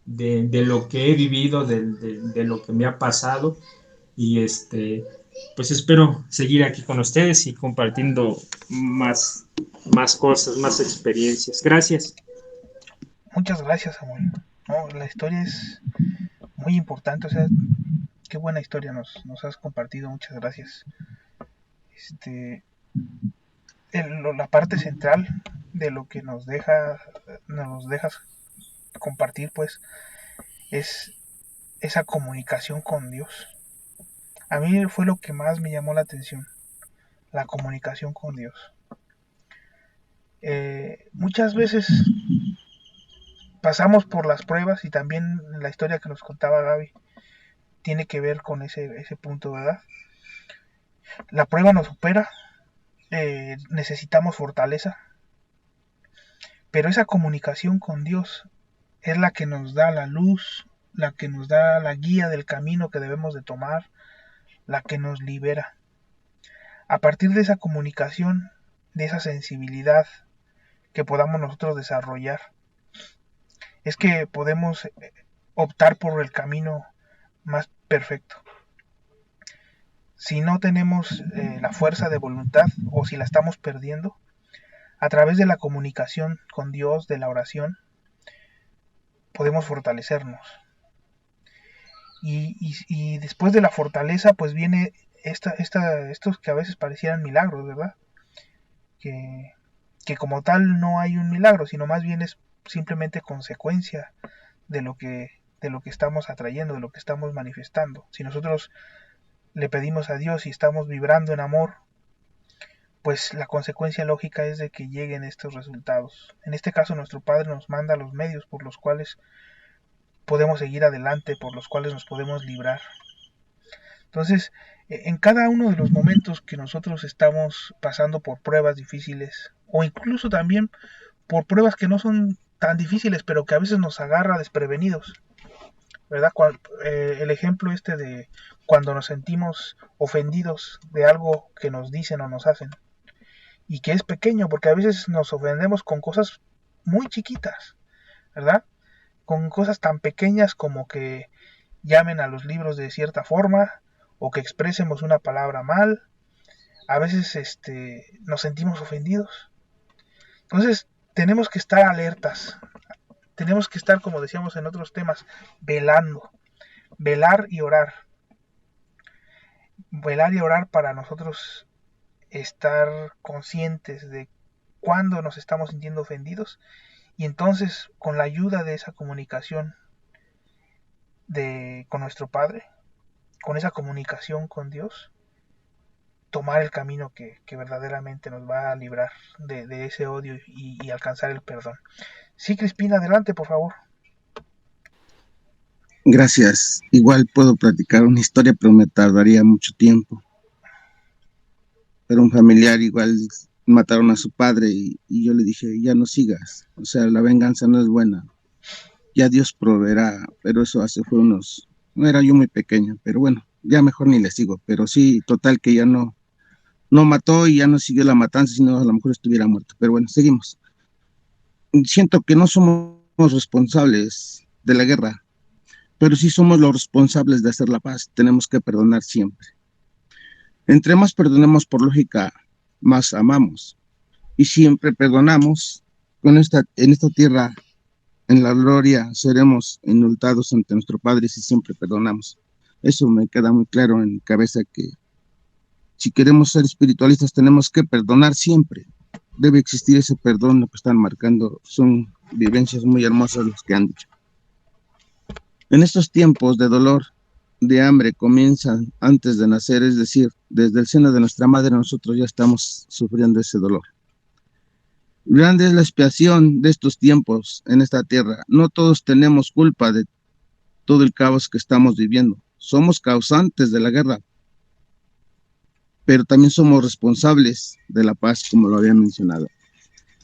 de lo que he vivido, de lo que me ha pasado. Y pues espero seguir aquí con ustedes y compartiendo más cosas, más experiencias. Gracias. Muchas gracias, Samuel. No, la historia es muy importante, o sea, qué buena historia nos has compartido, muchas gracias. Este, la parte central de lo que nos dejas compartir, pues, es esa comunicación con Dios. A mí fue lo que más me llamó la atención, la comunicación con Dios. Muchas veces pasamos por las pruebas y también la historia que nos contaba Gaby tiene que ver con ese punto, ¿verdad? La prueba nos supera, necesitamos fortaleza, pero esa comunicación con Dios es la que nos da la luz, la que nos da la guía del camino que debemos de tomar, la que nos libera. A partir de esa comunicación, de esa sensibilidad que podamos nosotros desarrollar, es que podemos optar por el camino más perfecto. Si no tenemos la fuerza de voluntad o si la estamos perdiendo, a través de la comunicación con Dios, de la oración, podemos fortalecernos. Y después de la fortaleza, pues viene estos que a veces parecieran milagros, ¿verdad? Que, que como tal no hay un milagro, sino más bien es simplemente consecuencia de lo que estamos atrayendo, de lo que estamos manifestando. Si nosotros le pedimos a Dios y estamos vibrando en amor, pues la consecuencia lógica es de que lleguen estos resultados. En este caso, nuestro Padre nos manda los medios por los cuales podemos seguir adelante, por los cuales nos podemos librar. Entonces, en cada uno de los momentos que nosotros estamos pasando por pruebas difíciles, o incluso también por pruebas que no son tan difíciles, pero que a veces nos agarra desprevenidos, ¿verdad? El ejemplo de cuando nos sentimos ofendidos de algo que nos dicen o nos hacen, y que es pequeño, porque a veces nos ofendemos con cosas muy chiquitas, ¿verdad? Con cosas tan pequeñas como que llamen a los libros de cierta forma o que expresemos una palabra mal. A veces nos sentimos ofendidos. Entonces tenemos que estar alertas, tenemos que estar, como decíamos en otros temas, velando, velar y orar. Velar y orar para nosotros estar conscientes de cuándo nos estamos sintiendo ofendidos Y entonces, con la ayuda de esa comunicación con nuestro Padre, con esa comunicación con Dios, tomar el camino que verdaderamente nos va a librar de ese odio y alcanzar el perdón. Sí, Crispina, adelante, por favor. Gracias. Igual puedo platicar una historia, pero me tardaría mucho tiempo. Pero un familiar igual mataron a su padre y yo le dije, ya no sigas. O sea, la venganza no es buena. Ya Dios proveerá. Pero eso fue no era yo muy pequeño, pero bueno, ya mejor ni le sigo. Pero sí, total que ya no mató y ya no siguió la matanza, sino a lo mejor estuviera muerto. Pero bueno, seguimos. Siento que no somos responsables de la guerra, pero sí somos los responsables de hacer la paz. Tenemos que perdonar siempre. Entre más perdonemos, por lógica, más amamos. Y siempre perdonamos. En esta tierra, en la gloria, seremos indultados ante nuestro Padre si siempre perdonamos. Eso me queda muy claro en mi cabeza, que si queremos ser espiritualistas tenemos que perdonar siempre. Debe existir ese perdón, lo que están marcando. Son vivencias muy hermosas los que han dicho. En estos tiempos de dolor, de hambre, comienzan antes de nacer, es decir, desde el seno de nuestra madre nosotros ya estamos sufriendo ese dolor. Grande es la expiación de estos tiempos en esta tierra. No todos tenemos culpa de todo el caos que estamos viviendo. Somos causantes de la guerra, pero también somos responsables de la paz, como lo había mencionado.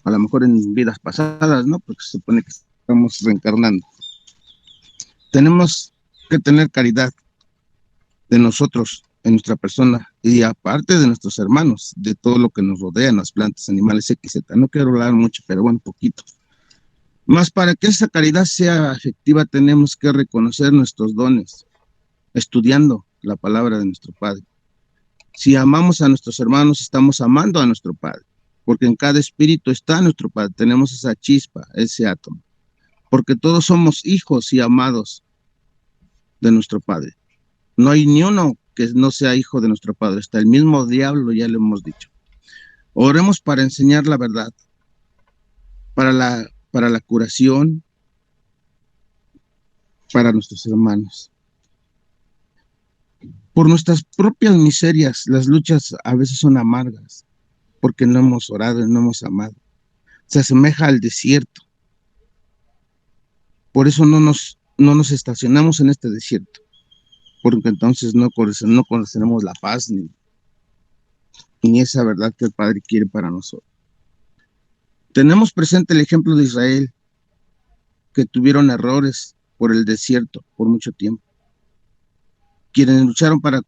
A lo mejor en vidas pasadas, ¿no? Porque se supone que estamos reencarnando. Tenemos que tener caridad de nosotros, en nuestra persona, y aparte de nuestros hermanos, de todo lo que nos rodea, las plantas, animales, etc. No quiero hablar mucho, pero bueno, poquito. Más para que esa caridad sea efectiva, tenemos que reconocer nuestros dones, estudiando la palabra de nuestro Padre. Si amamos a nuestros hermanos, estamos amando a nuestro Padre, porque en cada espíritu está nuestro Padre, tenemos esa chispa, ese átomo, porque todos somos hijos y amados de nuestro Padre. No hay ni uno que no sea hijo de nuestro Padre, hasta el mismo diablo, ya lo hemos dicho. Oremos para enseñar la verdad, para la curación, para nuestros hermanos. Por nuestras propias miserias, las luchas a veces son amargas, porque no hemos orado y no hemos amado. Se asemeja al desierto. Por eso no nos estacionamos en este desierto, porque entonces no conoceremos la paz ni esa verdad que el Padre quiere para nosotros. Tenemos presente el ejemplo de Israel, que tuvieron errores por el desierto por mucho tiempo. Quienes lucharon para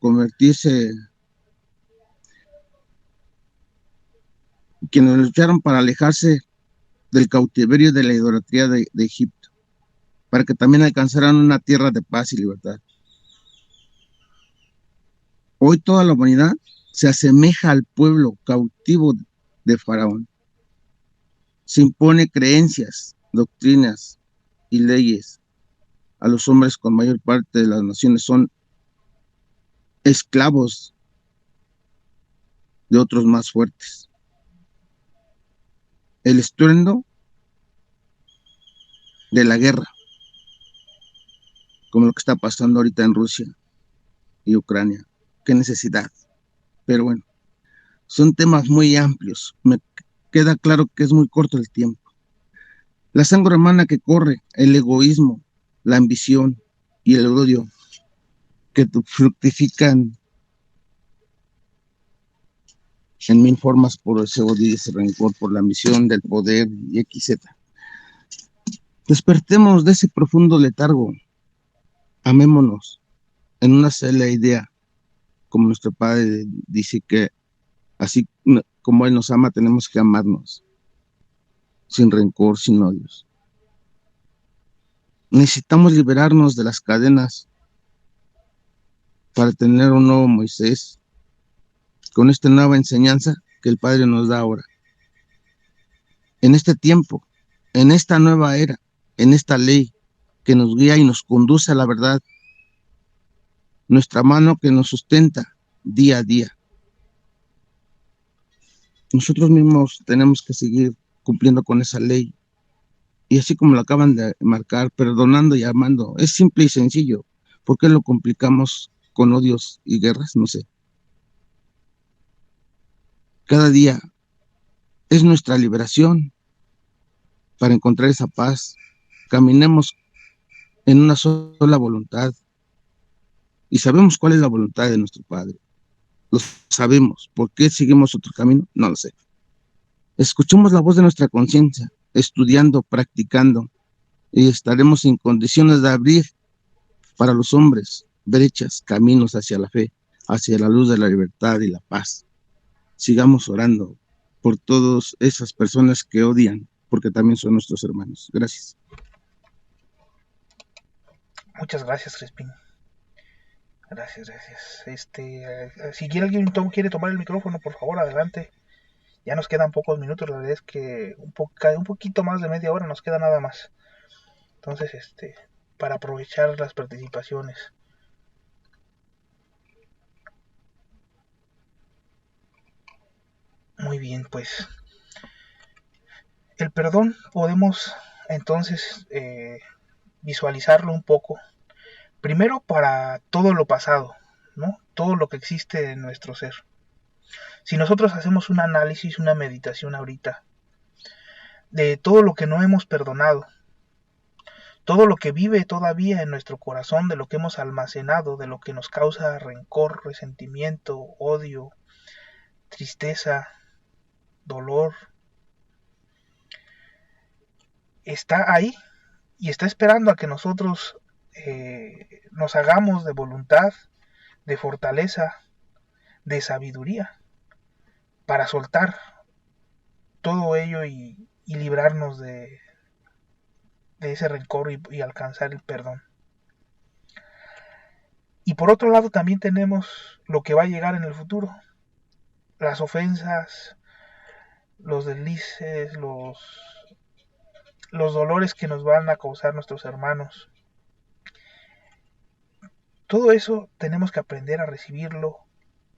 quienes lucharon para alejarse del cautiverio de la idolatría de Egipto, para que también alcanzaran una tierra de paz y libertad. Hoy toda la humanidad se asemeja al pueblo cautivo de Faraón. Se impone creencias, doctrinas y leyes a los hombres. Con mayor parte de las naciones son esclavos de otros más fuertes. El estruendo de la guerra, como lo que está pasando ahorita en Rusia y Ucrania. Qué necesidad. Pero bueno, son temas muy amplios. Me queda claro que es muy corto el tiempo. La sangre humana que corre, el egoísmo, la ambición y el odio que fructifican en mil formas por ese odio y ese rencor, por la ambición del poder y etc. Despertemos de ese profundo letargo. Amémonos en una sola idea, como nuestro Padre dice que así como Él nos ama, tenemos que amarnos, sin rencor, sin odios. Necesitamos liberarnos de las cadenas para tener un nuevo Moisés, con esta nueva enseñanza que el Padre nos da ahora. En este tiempo, en esta nueva era, en esta ley que nos guía y nos conduce a la verdad, nuestra mano que nos sustenta día a día. Nosotros mismos tenemos que seguir cumpliendo con esa ley Y así como lo acaban de marcar, perdonando y amando, es simple y sencillo. ¿Por qué lo complicamos con odios y guerras? No sé. Cada día es nuestra liberación para encontrar esa paz. Caminemos en una sola voluntad y sabemos cuál es la voluntad de nuestro Padre. Lo sabemos. ¿Por qué seguimos otro camino? No lo sé. Escuchemos la voz de nuestra conciencia, estudiando, practicando, y estaremos en condiciones de abrir para los hombres brechas, caminos hacia la fe, hacia la luz de la libertad y la paz. Sigamos orando por todas esas personas que odian, porque también son nuestros hermanos. Gracias. Muchas gracias, Crespín. Gracias. Si quiere alguien quiere tomar el micrófono, por favor, adelante. Ya nos quedan pocos minutos, la verdad es que un poquito más de media hora nos queda nada más. Entonces, para aprovechar las participaciones. Muy bien, pues el perdón podemos entonces visualizarlo un poco. Primero para todo lo pasado, ¿no? Todo lo que existe en nuestro ser. Si nosotros hacemos un análisis, una meditación ahorita, de todo lo que no hemos perdonado, todo lo que vive todavía en nuestro corazón, de lo que hemos almacenado, de lo que nos causa rencor, resentimiento, odio, tristeza, dolor, está ahí y está esperando a que nosotros nos hagamos de voluntad, de fortaleza, de sabiduría, para soltar todo ello y librarnos de ese rencor y alcanzar el perdón. Y por otro lado también tenemos lo que va a llegar en el futuro, las ofensas, los deslices, los dolores que nos van a causar nuestros hermanos. Todo eso tenemos que aprender a recibirlo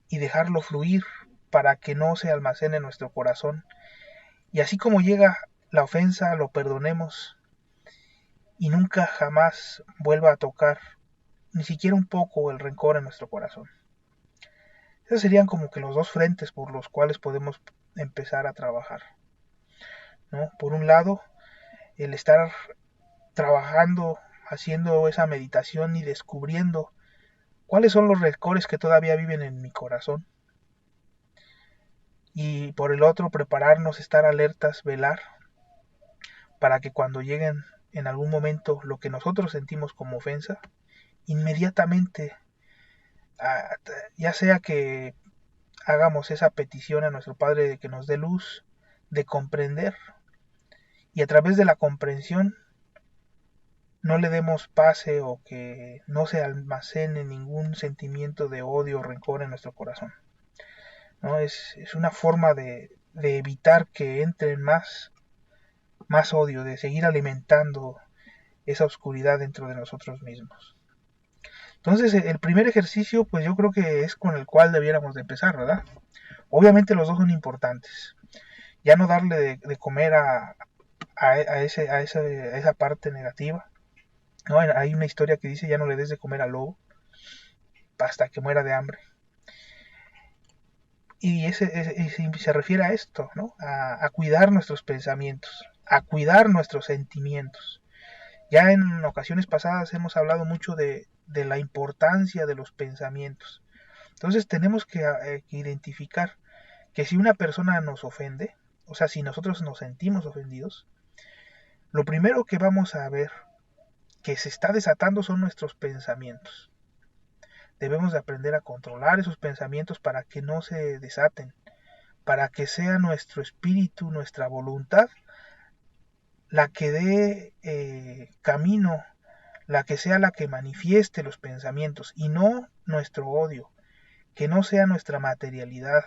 y dejarlo fluir para que no se almacene en nuestro corazón. Y así como llega la ofensa, lo perdonemos y nunca jamás vuelva a tocar ni siquiera un poco el rencor en nuestro corazón. Esos serían como que los dos frentes por los cuales podemos empezar a trabajar, ¿no? Por un lado, el estar trabajando, haciendo esa meditación y descubriendo cuáles son los rencores que todavía viven en mi corazón. Y por el otro, prepararnos, estar alertas, velar, para que cuando lleguen en algún momento lo que nosotros sentimos como ofensa, inmediatamente, ya sea que hagamos esa petición a nuestro Padre de que nos dé luz, de comprender, y a través de la comprensión no le demos pase o que no se almacene ningún sentimiento de odio o rencor en nuestro corazón, ¿no? Es una forma de evitar que entre más odio, de seguir alimentando esa oscuridad dentro de nosotros mismos. Entonces, el primer ejercicio, pues yo creo que es con el cual debiéramos de empezar, ¿verdad? Obviamente los dos son importantes. Ya no darle de comer a esa parte negativa, ¿no? Hay una historia que dice: ya no le des de comer al lobo hasta que muera de hambre. Y se refiere a esto, ¿no? A cuidar nuestros pensamientos, a cuidar nuestros sentimientos. Ya en ocasiones pasadas hemos hablado mucho de la importancia de los pensamientos. Entonces tenemos que identificar que si una persona nos ofende, o sea, si nosotros nos sentimos ofendidos, lo primero que vamos a ver que se está desatando son nuestros pensamientos. Debemos de aprender a controlar esos pensamientos para que no se desaten, para que sea nuestro espíritu, nuestra voluntad, la que dé camino, la que sea la que manifieste los pensamientos y no nuestro odio, que no sea nuestra materialidad,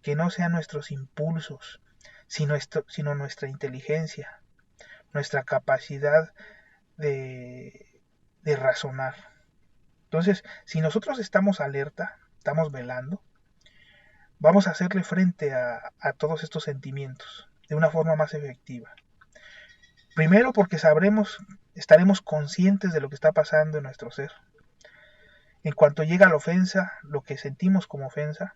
que no sean nuestros impulsos, sino nuestra inteligencia, nuestra capacidad de razonar. Entonces, si nosotros estamos alerta, estamos velando, vamos a hacerle frente a todos estos sentimientos de una forma más efectiva. Primero porque estaremos conscientes de lo que está pasando en nuestro ser. En cuanto llega la ofensa, lo que sentimos como ofensa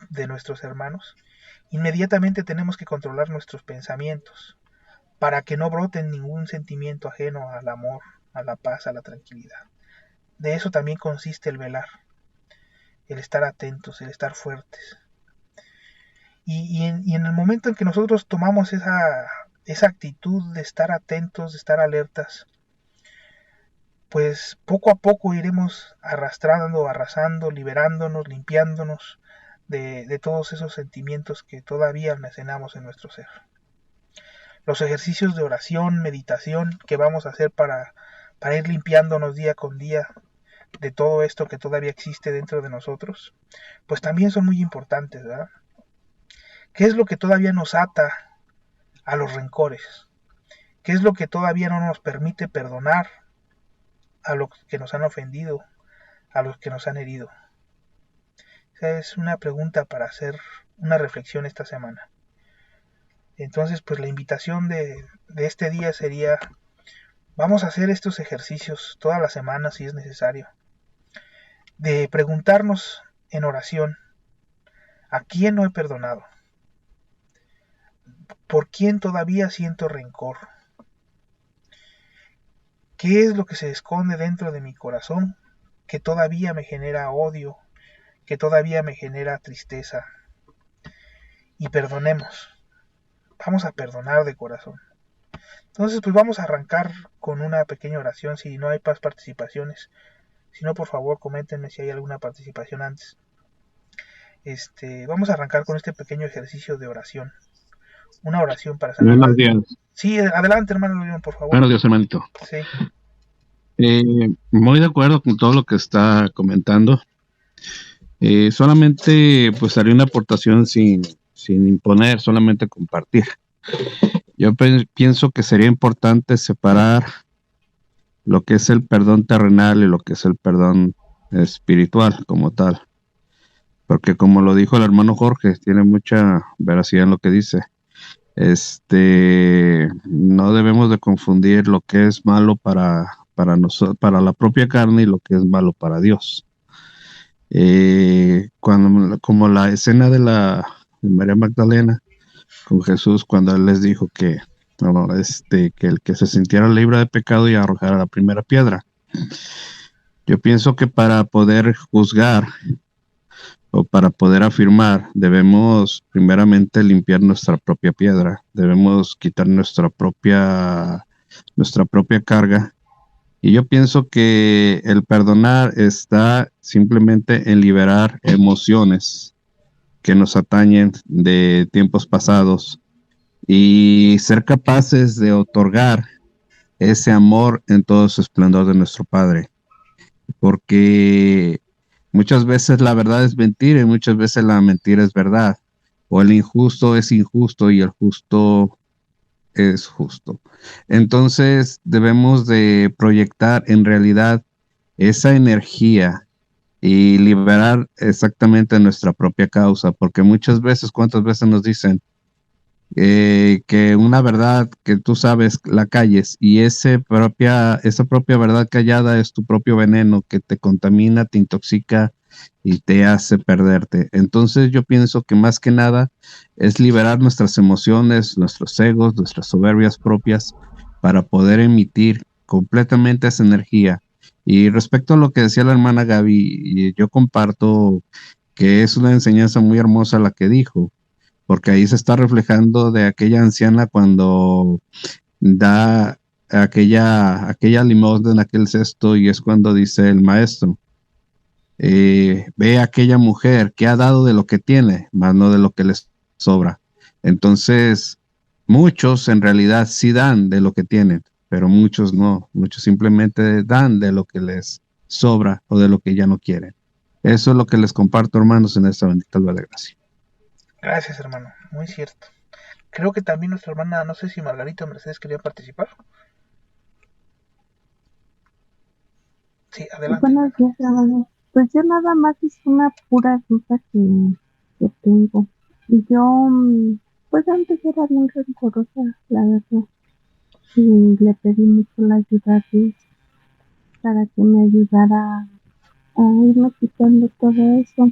de nuestros hermanos, inmediatamente tenemos que controlar nuestros pensamientos para que no broten ningún sentimiento ajeno al amor, a la paz, a la tranquilidad. De eso también consiste el velar, el estar atentos, el estar fuertes. Y en el momento en que nosotros tomamos esa actitud de estar atentos, de estar alertas, pues poco a poco iremos arrasando, liberándonos, limpiándonos de todos esos sentimientos que todavía almacenamos en nuestro ser. Los ejercicios de oración, meditación que vamos a hacer para ir limpiándonos día con día de todo esto que todavía existe dentro de nosotros, pues también son muy importantes, ¿verdad? ¿Qué es lo que todavía nos ata a los rencores? ¿Qué es lo que todavía no nos permite perdonar a los que nos han ofendido, a los que nos han herido? Esa es una pregunta para hacer una reflexión esta semana. Entonces, pues la invitación de este día sería, vamos a hacer estos ejercicios toda la semana si es necesario, de preguntarnos en oración, ¿a quién no he perdonado? ¿Por quién todavía siento rencor? ¿Qué es lo que se esconde dentro de mi corazón que todavía me genera odio, que todavía me genera tristeza? Y perdonemos, vamos a perdonar de corazón. Entonces, pues vamos a arrancar con una pequeña oración. Si no hay más participaciones, si no, por favor, coméntenme si hay alguna participación antes. Vamos a arrancar con este pequeño ejercicio de oración. Una oración para sanar. Buenos días. Sí, adelante, hermano León, por favor. Buenos días, hermanito. Sí. Muy de acuerdo con todo lo que está comentando. Solamente pues haré una aportación sin imponer, solamente compartir. Yo pienso que sería importante separar lo que es el perdón terrenal y lo que es el perdón espiritual como tal. Porque como lo dijo el hermano Jorge, tiene mucha veracidad en lo que dice. No debemos de confundir lo que es malo para nosotros, para la propia carne, y lo que es malo para Dios. Como la escena de María Magdalena con Jesús, cuando él les dijo que el que se sintiera libre de pecado y arrojara la primera piedra. Yo pienso que para poder juzgar o para poder afirmar, debemos primeramente limpiar nuestra propia piedra, debemos quitar nuestra propia carga. Y yo pienso que el perdonar está simplemente en liberar emociones que nos atañen de tiempos pasados y ser capaces de otorgar ese amor en todo su esplendor de nuestro Padre. Porque muchas veces la verdad es mentira y muchas veces la mentira es verdad. O el injusto es injusto y el justo es justo. Entonces debemos de proyectar en realidad esa energía y liberar exactamente nuestra propia causa, porque muchas veces, ¿cuántas veces nos dicen que una verdad que tú sabes la calles, y esa propia verdad callada es tu propio veneno que te contamina, te intoxica y te hace perderte? Entonces yo pienso que más que nada es liberar nuestras emociones, nuestros egos, nuestras soberbias propias para poder emitir completamente esa energía. Y respecto a lo que decía la hermana Gaby, yo comparto que es una enseñanza muy hermosa la que dijo, porque ahí se está reflejando de aquella anciana cuando da aquella limosna en aquel cesto, y es cuando dice el maestro, ve a aquella mujer que ha dado de lo que tiene, más no de lo que les sobra. Entonces, muchos en realidad sí dan de lo que tienen, pero muchos no, muchos simplemente dan de lo que les sobra o de lo que ya no quieren. Eso es lo que les comparto, hermanos, en esta bendita luz de gracia. Gracias, hermano, muy cierto. Creo que también nuestra hermana, no sé si Margarita o Mercedes querían participar. Sí, adelante. Buenos días, hermano. Pues yo nada más es una pura duda que tengo. Y yo, pues antes era bien rencorosa, la verdad. y le pedí mucho la ayuda de Dios para que me ayudara a irme quitando todo eso.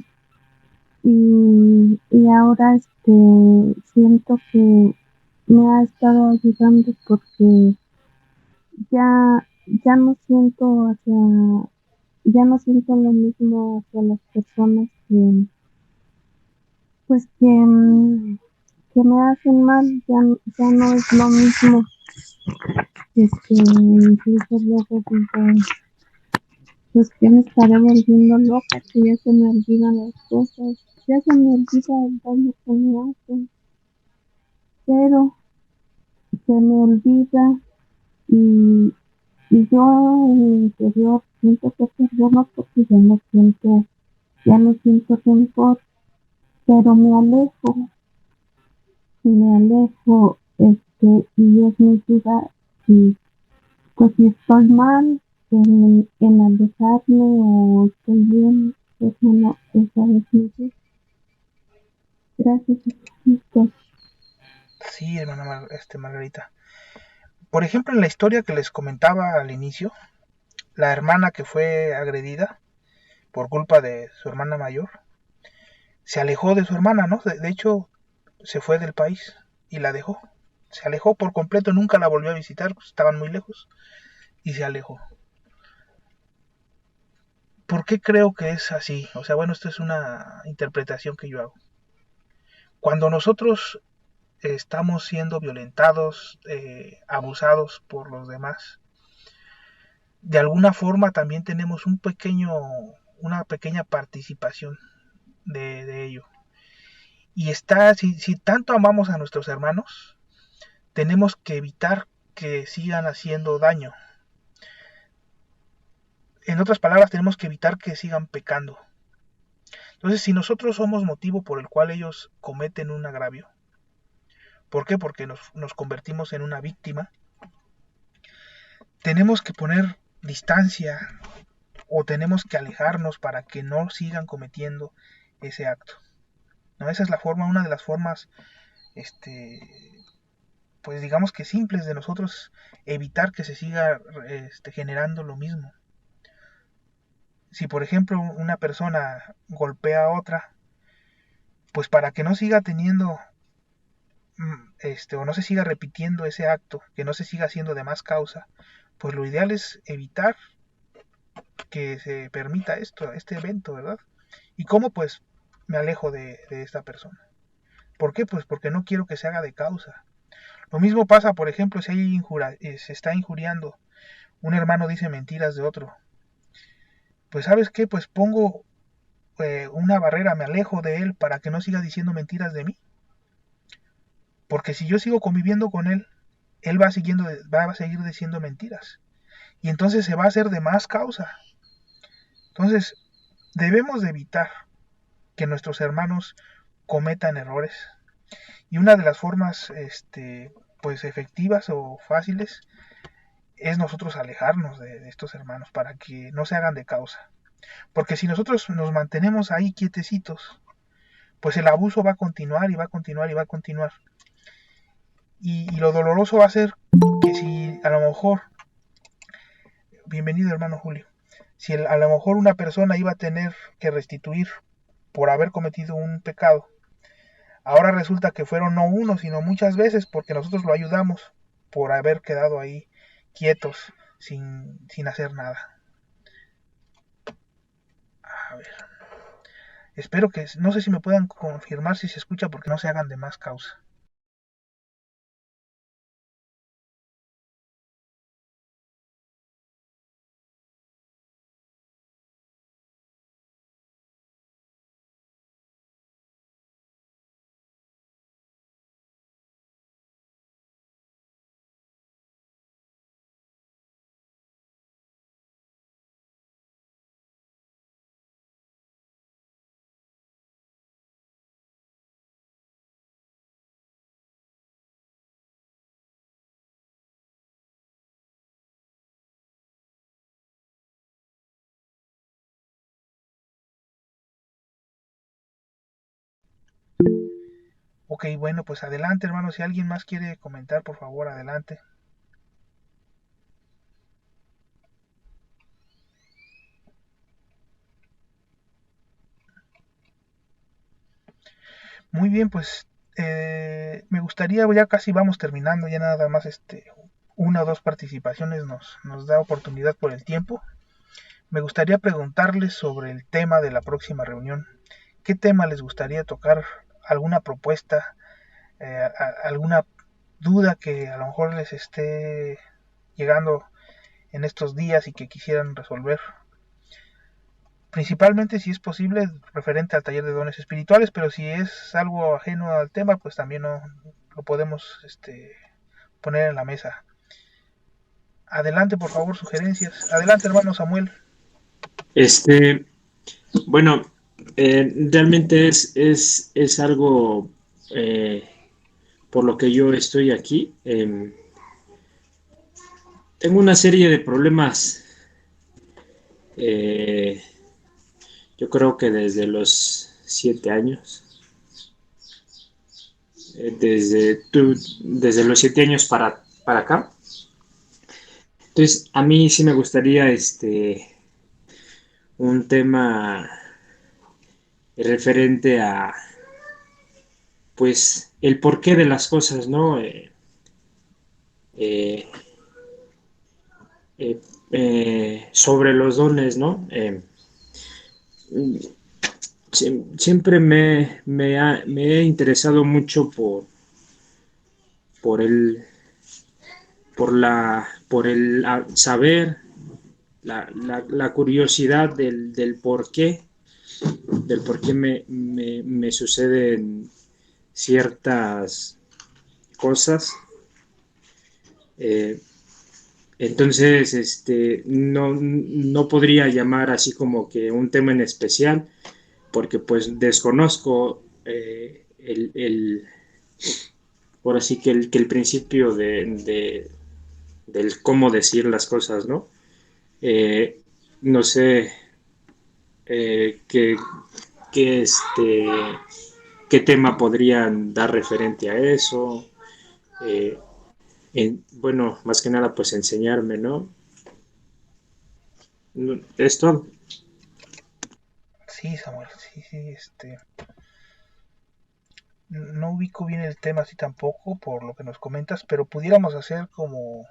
Y ahora siento que me ha estado ayudando porque ya, ya no siento ya no siento lo mismo hacia las personas pues que me hacen mal, ya no es lo mismo. Incluso luego digo, pues que me estaré volviendo loca, que ya se me olvidan las cosas, ya se me olvida el daño que me hacen, pero se me olvida y, y yo en mi interior siento que perdono porque ya no siento rencor, pero me alejo, y es mi duda si, pues si estoy mal en alejarme o estoy bien, pues no, esa es mi duda. Gracias, Cristo. Sí, hermana Margarita. Por ejemplo, en la historia que les comentaba al inicio, la hermana que fue agredida por culpa de su hermana mayor, se alejó de su hermana, ¿no? De hecho, se fue del país y la dejó. Se alejó por completo, nunca la volvió a visitar, pues estaban muy lejos y se alejó. ¿Por qué creo que es así? O sea, bueno, esto es una interpretación que yo hago. Cuando nosotros estamos siendo violentados, abusados por los demás, de alguna forma también tenemos una pequeña participación de ello. Y si tanto amamos a nuestros hermanos, tenemos que evitar que sigan haciendo daño. En otras palabras, tenemos que evitar que sigan pecando. Entonces, si nosotros somos motivo por el cual ellos cometen un agravio, ¿por qué? Porque nos convertimos en una víctima, tenemos que poner distancia o tenemos que alejarnos para que no sigan cometiendo ese acto. ¿No? Esa es una de las formas, este, pues digamos que simples de nosotros evitar que se siga generando lo mismo. Si por ejemplo una persona golpea a otra, pues para que no siga teniendo, o no se siga repitiendo ese acto, que no se siga haciendo de más causa, pues lo ideal es evitar que se permita este evento, ¿verdad? ¿Y cómo? Pues me alejo de esta persona. ¿Por qué? Pues porque no quiero que se haga de causa. Lo mismo pasa, por ejemplo, si se está injuriando, un hermano dice mentiras de otro. Pues ¿sabes qué? Pues pongo una barrera, me alejo de él para que no siga diciendo mentiras de mí. Porque si yo sigo conviviendo con él va a seguir diciendo mentiras. Y entonces se va a hacer de más causa. Entonces, debemos de evitar que nuestros hermanos cometan errores. Y una de las formas, pues efectivas o fáciles es nosotros alejarnos de estos hermanos para que no se hagan de causa. Porque si nosotros nos mantenemos ahí quietecitos, pues el abuso va a continuar y va a continuar y va a continuar. Y lo doloroso va a ser que si a lo mejor, bienvenido hermano Julio, si a lo mejor una persona iba a tener que restituir por haber cometido un pecado, ahora resulta que fueron no uno, sino muchas veces porque nosotros lo ayudamos por haber quedado ahí quietos sin hacer nada. A ver. Espero que, no sé si me puedan confirmar si se escucha porque no se hagan de más causa. Ok, bueno, pues adelante hermano, si alguien más quiere comentar, por favor, adelante. Muy bien, pues me gustaría, ya casi vamos terminando, ya nada más una o dos participaciones nos da oportunidad por el tiempo. Me gustaría preguntarles sobre el tema de la próxima reunión. ¿Qué tema les gustaría tocar? ¿Alguna propuesta? ¿Alguna duda que a lo mejor les esté llegando en estos días y que quisieran resolver? Principalmente, si es posible, referente al taller de dones espirituales, pero si es algo ajeno al tema, pues también lo podemos poner en la mesa. Adelante, por favor, sugerencias. Adelante, hermano Samuel. Este, bueno, realmente es algo por lo que yo estoy aquí. Tengo una serie de problemas, eh, yo creo que desde los 7 años. Desde los 7 años para acá. Entonces, a mí sí me gustaría un tema referente a, pues, el porqué de las cosas, ¿no? Eh, eh, sobre los dones, ¿no? Siempre me he interesado mucho por el, por el saber, la curiosidad del por qué me suceden ciertas cosas. Eh, entonces, no podría llamar así como que un tema en especial, porque pues desconozco por así que el principio del cómo decir las cosas, ¿no? Eh, no sé qué, qué, qué tema podrían dar referente a eso. Eh, bueno, más que nada, pues enseñarme, ¿no? Es todo. Sí, Samuel, sí, sí, no ubico bien el tema así tampoco por lo que nos comentas, pero pudiéramos hacer como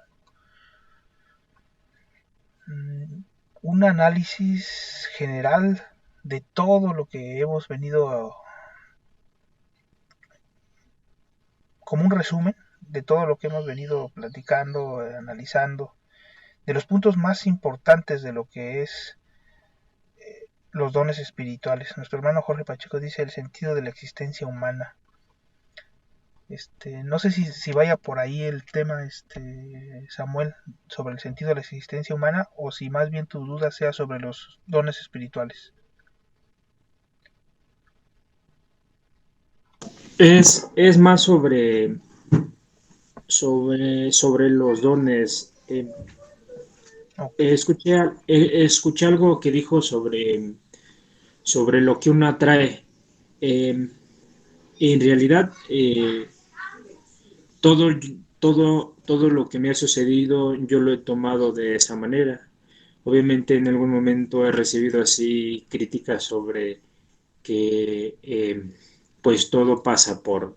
un análisis general de todo lo que hemos venido como un resumen de todo lo que hemos venido platicando, analizando, de los puntos más importantes de lo que es los dones espirituales. Nuestro hermano Jorge Pacheco dice el sentido de la existencia humana. No sé si vaya por ahí el tema, Samuel, sobre el sentido de la existencia humana, o si más bien tu duda sea sobre los dones espirituales. Es más sobre los dones. Okay. Escuché algo que dijo sobre lo que uno atrae. En realidad, todo, todo lo que me ha sucedido yo lo he tomado de esa manera. Obviamente en algún momento he recibido así críticas sobre que pues todo pasa por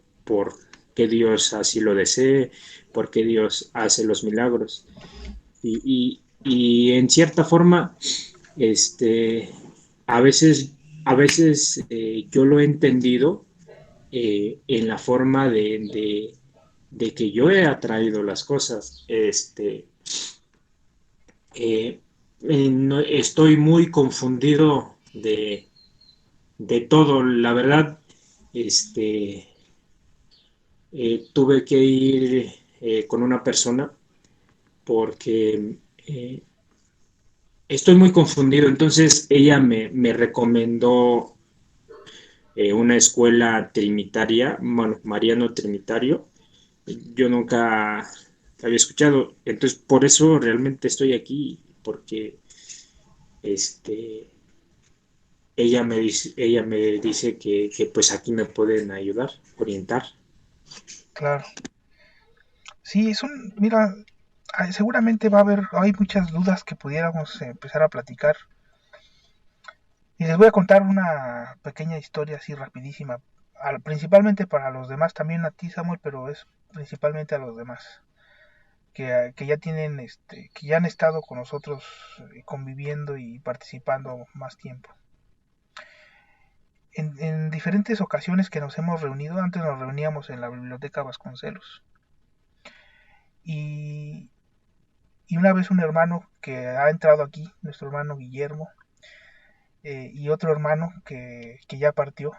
que Dios así lo desee, porque Dios hace los milagros. Y en cierta forma, este, a veces yo lo he entendido en la forma de que yo he atraído las cosas. Eh, no, estoy muy confundido de todo. La verdad, este, tuve que ir con una persona porque estoy muy confundido. Entonces ella me recomendó una escuela trinitaria, bueno, Mariano Trinitario. Yo nunca había escuchado. Entonces por eso realmente estoy aquí, porque este, ella me dice que pues aquí me pueden ayudar, orientar. Claro. Sí, mira, seguramente hay muchas dudas que pudiéramos empezar a platicar. Y les voy a contar una pequeña historia así rapidísima. principalmente para los demás, también a ti, Samuel, pero es principalmente a los demás que ya tienen, que ya han estado con nosotros conviviendo y participando más tiempo. En diferentes ocasiones que nos hemos reunido, antes nos reuníamos en la biblioteca Vasconcelos, y una vez un hermano que ha entrado aquí, nuestro hermano Guillermo, y otro hermano que ya partió,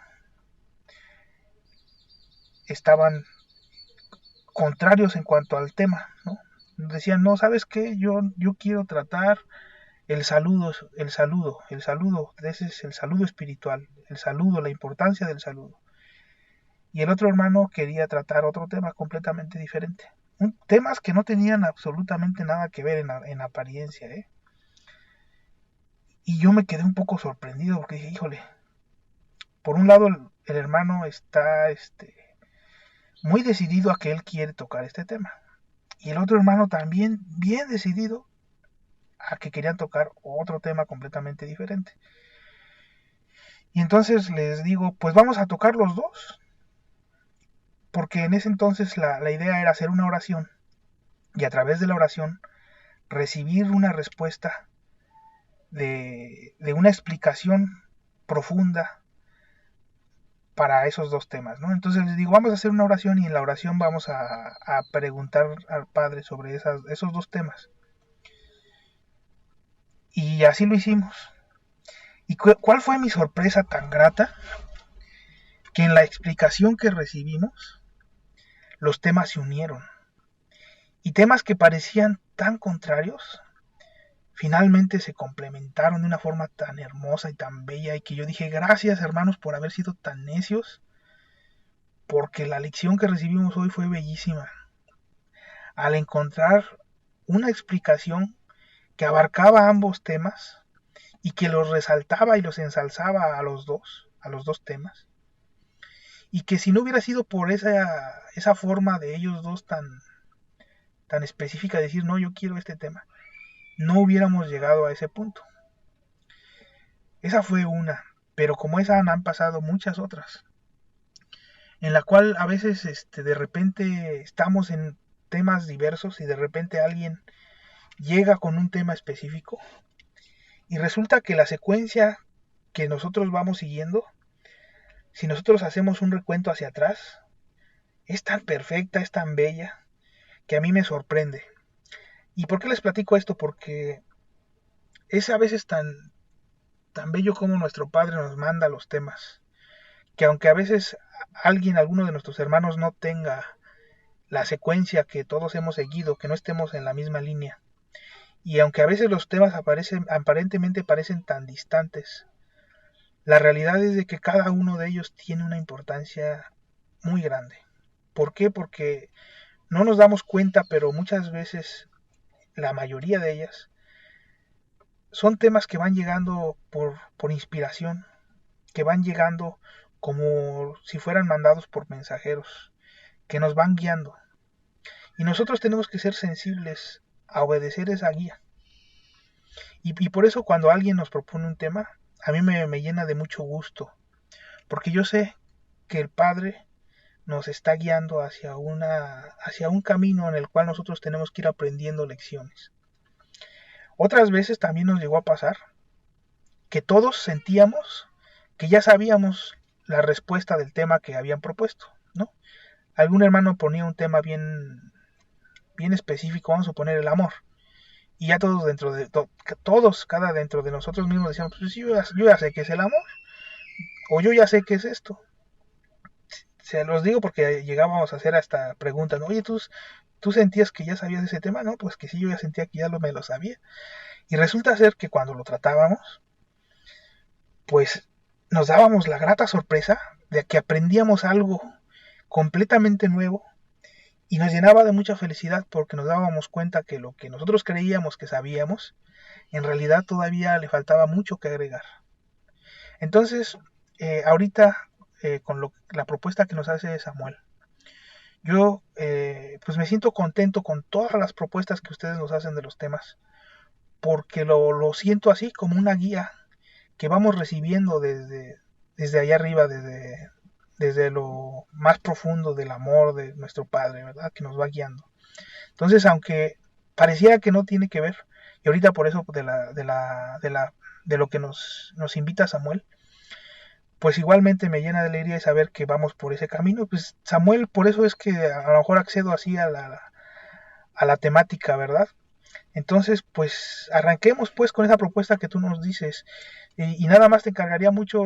estaban contrarios en cuanto al tema, ¿no? Decían, no, ¿sabes qué? Yo quiero tratar el saludo, ese es el saludo espiritual, el saludo, la importancia del saludo. Y el otro hermano quería tratar otro tema completamente diferente. Temas que no tenían absolutamente nada que ver en apariencia, ¿eh? Y yo me quedé un poco sorprendido porque dije, híjole, por un lado el hermano está muy decidido a que él quiere tocar este tema. Y el otro hermano también bien decidido a que querían tocar otro tema completamente diferente. Y entonces les digo, pues vamos a tocar los dos. Porque en ese entonces la idea era hacer una oración y a través de la oración recibir una respuesta de una explicación profunda para esos dos temas, ¿no? Entonces les digo, vamos a hacer una oración y en la oración vamos a preguntar al Padre sobre esos dos temas. Y así lo hicimos. ¿Y cuál fue mi sorpresa tan grata? Que en la explicación que recibimos, los temas se unieron. Y temas que parecían tan contrarios, finalmente se complementaron de una forma tan hermosa y tan bella, y que yo dije, gracias hermanos por haber sido tan necios, porque la lección que recibimos hoy fue bellísima. Al encontrar una explicación que abarcaba ambos temas y que los resaltaba y los ensalzaba a los dos temas, y que si no hubiera sido por esa forma de ellos dos tan específica de decir, no, yo quiero este tema, no hubiéramos llegado a ese punto. Esa fue una, pero como esa han pasado muchas otras, en la cual a veces de repente estamos en temas diversos y de repente alguien llega con un tema específico y resulta que la secuencia que nosotros vamos siguiendo, si nosotros hacemos un recuento hacia atrás, es tan perfecta, es tan bella, que a mí me sorprende. ¿Y por qué les platico esto? Porque es a veces tan bello como nuestro Padre nos manda los temas, que aunque a veces alguno de nuestros hermanos no tenga la secuencia que todos hemos seguido, que no estemos en la misma línea, y aunque a veces los temas aparentemente parecen tan distantes, la realidad es de que cada uno de ellos tiene una importancia muy grande. ¿Por qué? Porque no nos damos cuenta, pero muchas veces, la mayoría de ellas, son temas que van llegando por inspiración, que van llegando como si fueran mandados por mensajeros, que nos van guiando. Y nosotros tenemos que ser sensibles a obedecer esa guía. Y por eso cuando alguien nos propone un tema, a mí me llena de mucho gusto, porque yo sé que el Padre nos está guiando hacia un camino en el cual nosotros tenemos que ir aprendiendo lecciones. Otras veces también nos llegó a pasar que todos sentíamos que ya sabíamos la respuesta del tema que habían propuesto, ¿no? Algún hermano ponía un tema bien específico, vamos a suponer el amor, y ya todos dentro de nosotros mismos decíamos, pues yo ya sé qué es el amor, o yo ya sé qué es esto. Se los digo porque llegábamos a hacer hasta preguntas, ¿no? Oye, ¿tú sentías que ya sabías ese tema? No, pues que sí, yo ya sentía que ya me lo sabía. Y resulta ser que cuando lo tratábamos, pues nos dábamos la grata sorpresa de que aprendíamos algo completamente nuevo y nos llenaba de mucha felicidad porque nos dábamos cuenta que lo que nosotros creíamos que sabíamos, en realidad todavía le faltaba mucho que agregar. Entonces, ahorita, con la propuesta que nos hace Samuel, yo pues me siento contento con todas las propuestas que ustedes nos hacen de los temas, porque lo siento así como una guía que vamos recibiendo desde allá arriba, desde lo más profundo del amor de nuestro Padre, ¿verdad? Que nos va guiando. Entonces, aunque pareciera que no tiene que ver, y ahorita por eso de lo que nos invita Samuel, pues igualmente me llena de alegría saber que vamos por ese camino. Pues Samuel, por eso es que a lo mejor accedo así a la temática, ¿verdad? Entonces, pues arranquemos pues con esa propuesta que tú nos dices. Y nada más te encargaría mucho,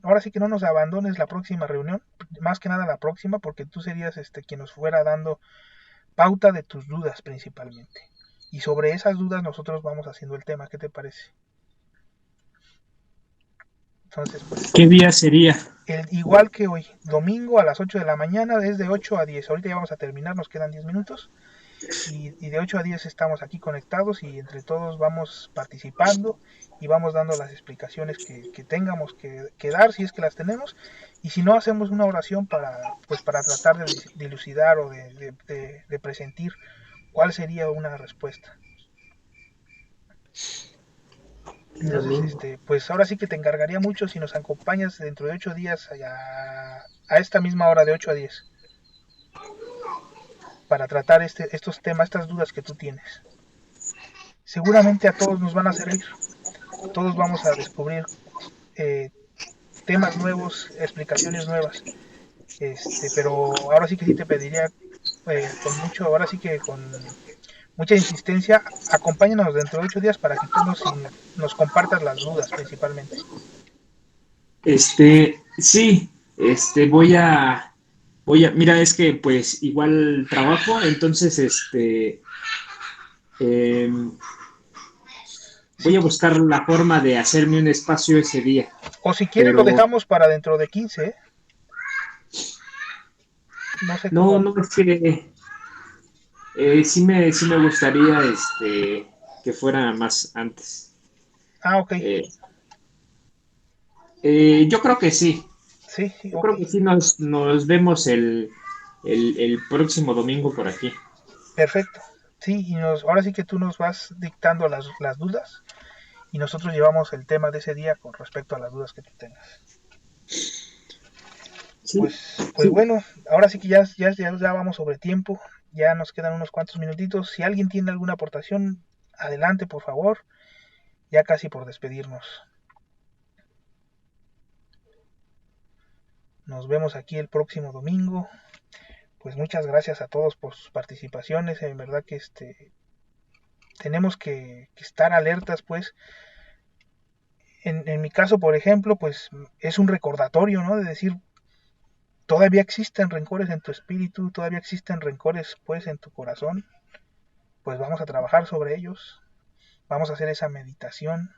ahora sí que no nos abandones la próxima reunión, más que nada la próxima, porque tú serías quien nos fuera dando pauta de tus dudas principalmente. Y sobre esas dudas nosotros vamos haciendo el tema, ¿qué te parece? Entonces, pues, ¿qué día sería? igual que hoy, domingo a las 8 de la mañana, desde 8 a 10. Ahorita ya vamos a terminar, nos quedan 10 minutos. Y de 8 a 10 estamos aquí conectados y entre todos vamos participando y vamos dando las explicaciones que tengamos que dar, si es que las tenemos. Y si no, hacemos una oración para tratar de dilucidar o de presentir cuál sería una respuesta. Entonces, pues ahora sí que te encargaría mucho si nos acompañas dentro de 8 días a esta misma hora de 8 a 10 para tratar estos temas, estas dudas que tú tienes. Seguramente a todos nos van a servir. Todos vamos a descubrir temas nuevos, explicaciones nuevas. Pero ahora sí que sí te pediría ahora sí que con mucha insistencia, acompáñanos dentro de 8 días para que tú nos compartas las dudas principalmente. Sí, mira, es que pues igual trabajo, entonces, voy Sí, a buscar la forma de hacerme un espacio ese día. o si quieres lo Pero dejamos para dentro de 15, ¿eh? No sé no, cómo. no, es que sí me gustaría que fuera más antes. Ah, ok. Yo creo que sí. Sí, sí, Yo ok. creo que sí nos vemos el próximo domingo por aquí. Perfecto. Sí, ahora sí que tú nos vas dictando las dudas y nosotros llevamos el tema de ese día con respecto a las dudas que tú tengas. Sí, Pues sí. bueno, ahora sí que ya vamos sobre tiempo, ya nos quedan unos cuantos minutitos. Si alguien tiene alguna aportación, adelante por favor, ya casi por despedirnos. Nos vemos aquí el próximo domingo. Pues muchas gracias a todos por sus participaciones, en verdad que tenemos que estar alertas, pues. En mi caso, por ejemplo, pues es un recordatorio, ¿no? De decir, todavía existen rencores en tu espíritu, todavía existen rencores, pues, en tu corazón. Pues vamos a trabajar sobre ellos, vamos a hacer esa meditación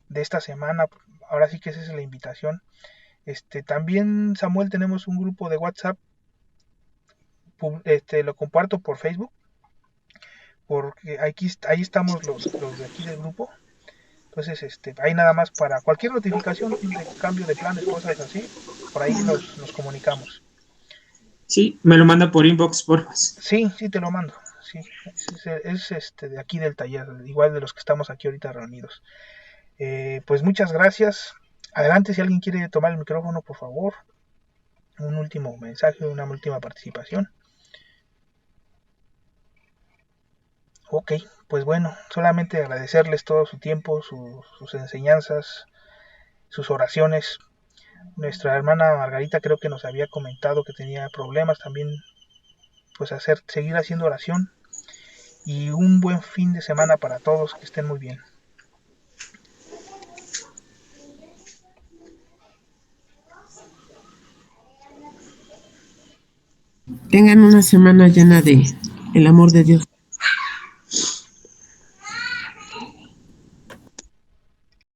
de esta semana. Ahora sí que esa es la invitación. También, Samuel, tenemos un grupo de WhatsApp, lo comparto por Facebook, porque ahí estamos los de aquí del grupo. Entonces, ahí nada más para cualquier notificación de cambio de planes, cosas así, por ahí nos comunicamos. Sí, me lo manda por inbox, porfa. Sí, sí, te lo mando. Sí, es de aquí del taller, igual de los que estamos aquí ahorita reunidos. Pues muchas gracias. Adelante, si alguien quiere tomar el micrófono, por favor. Un último mensaje, una última participación. Ok, pues bueno, solamente agradecerles todo su tiempo, sus enseñanzas, sus oraciones. Nuestra hermana Margarita creo que nos había comentado que tenía problemas también, pues seguir haciendo oración. Y un buen fin de semana para todos, que estén muy bien. Tengan una semana llena de el amor de Dios.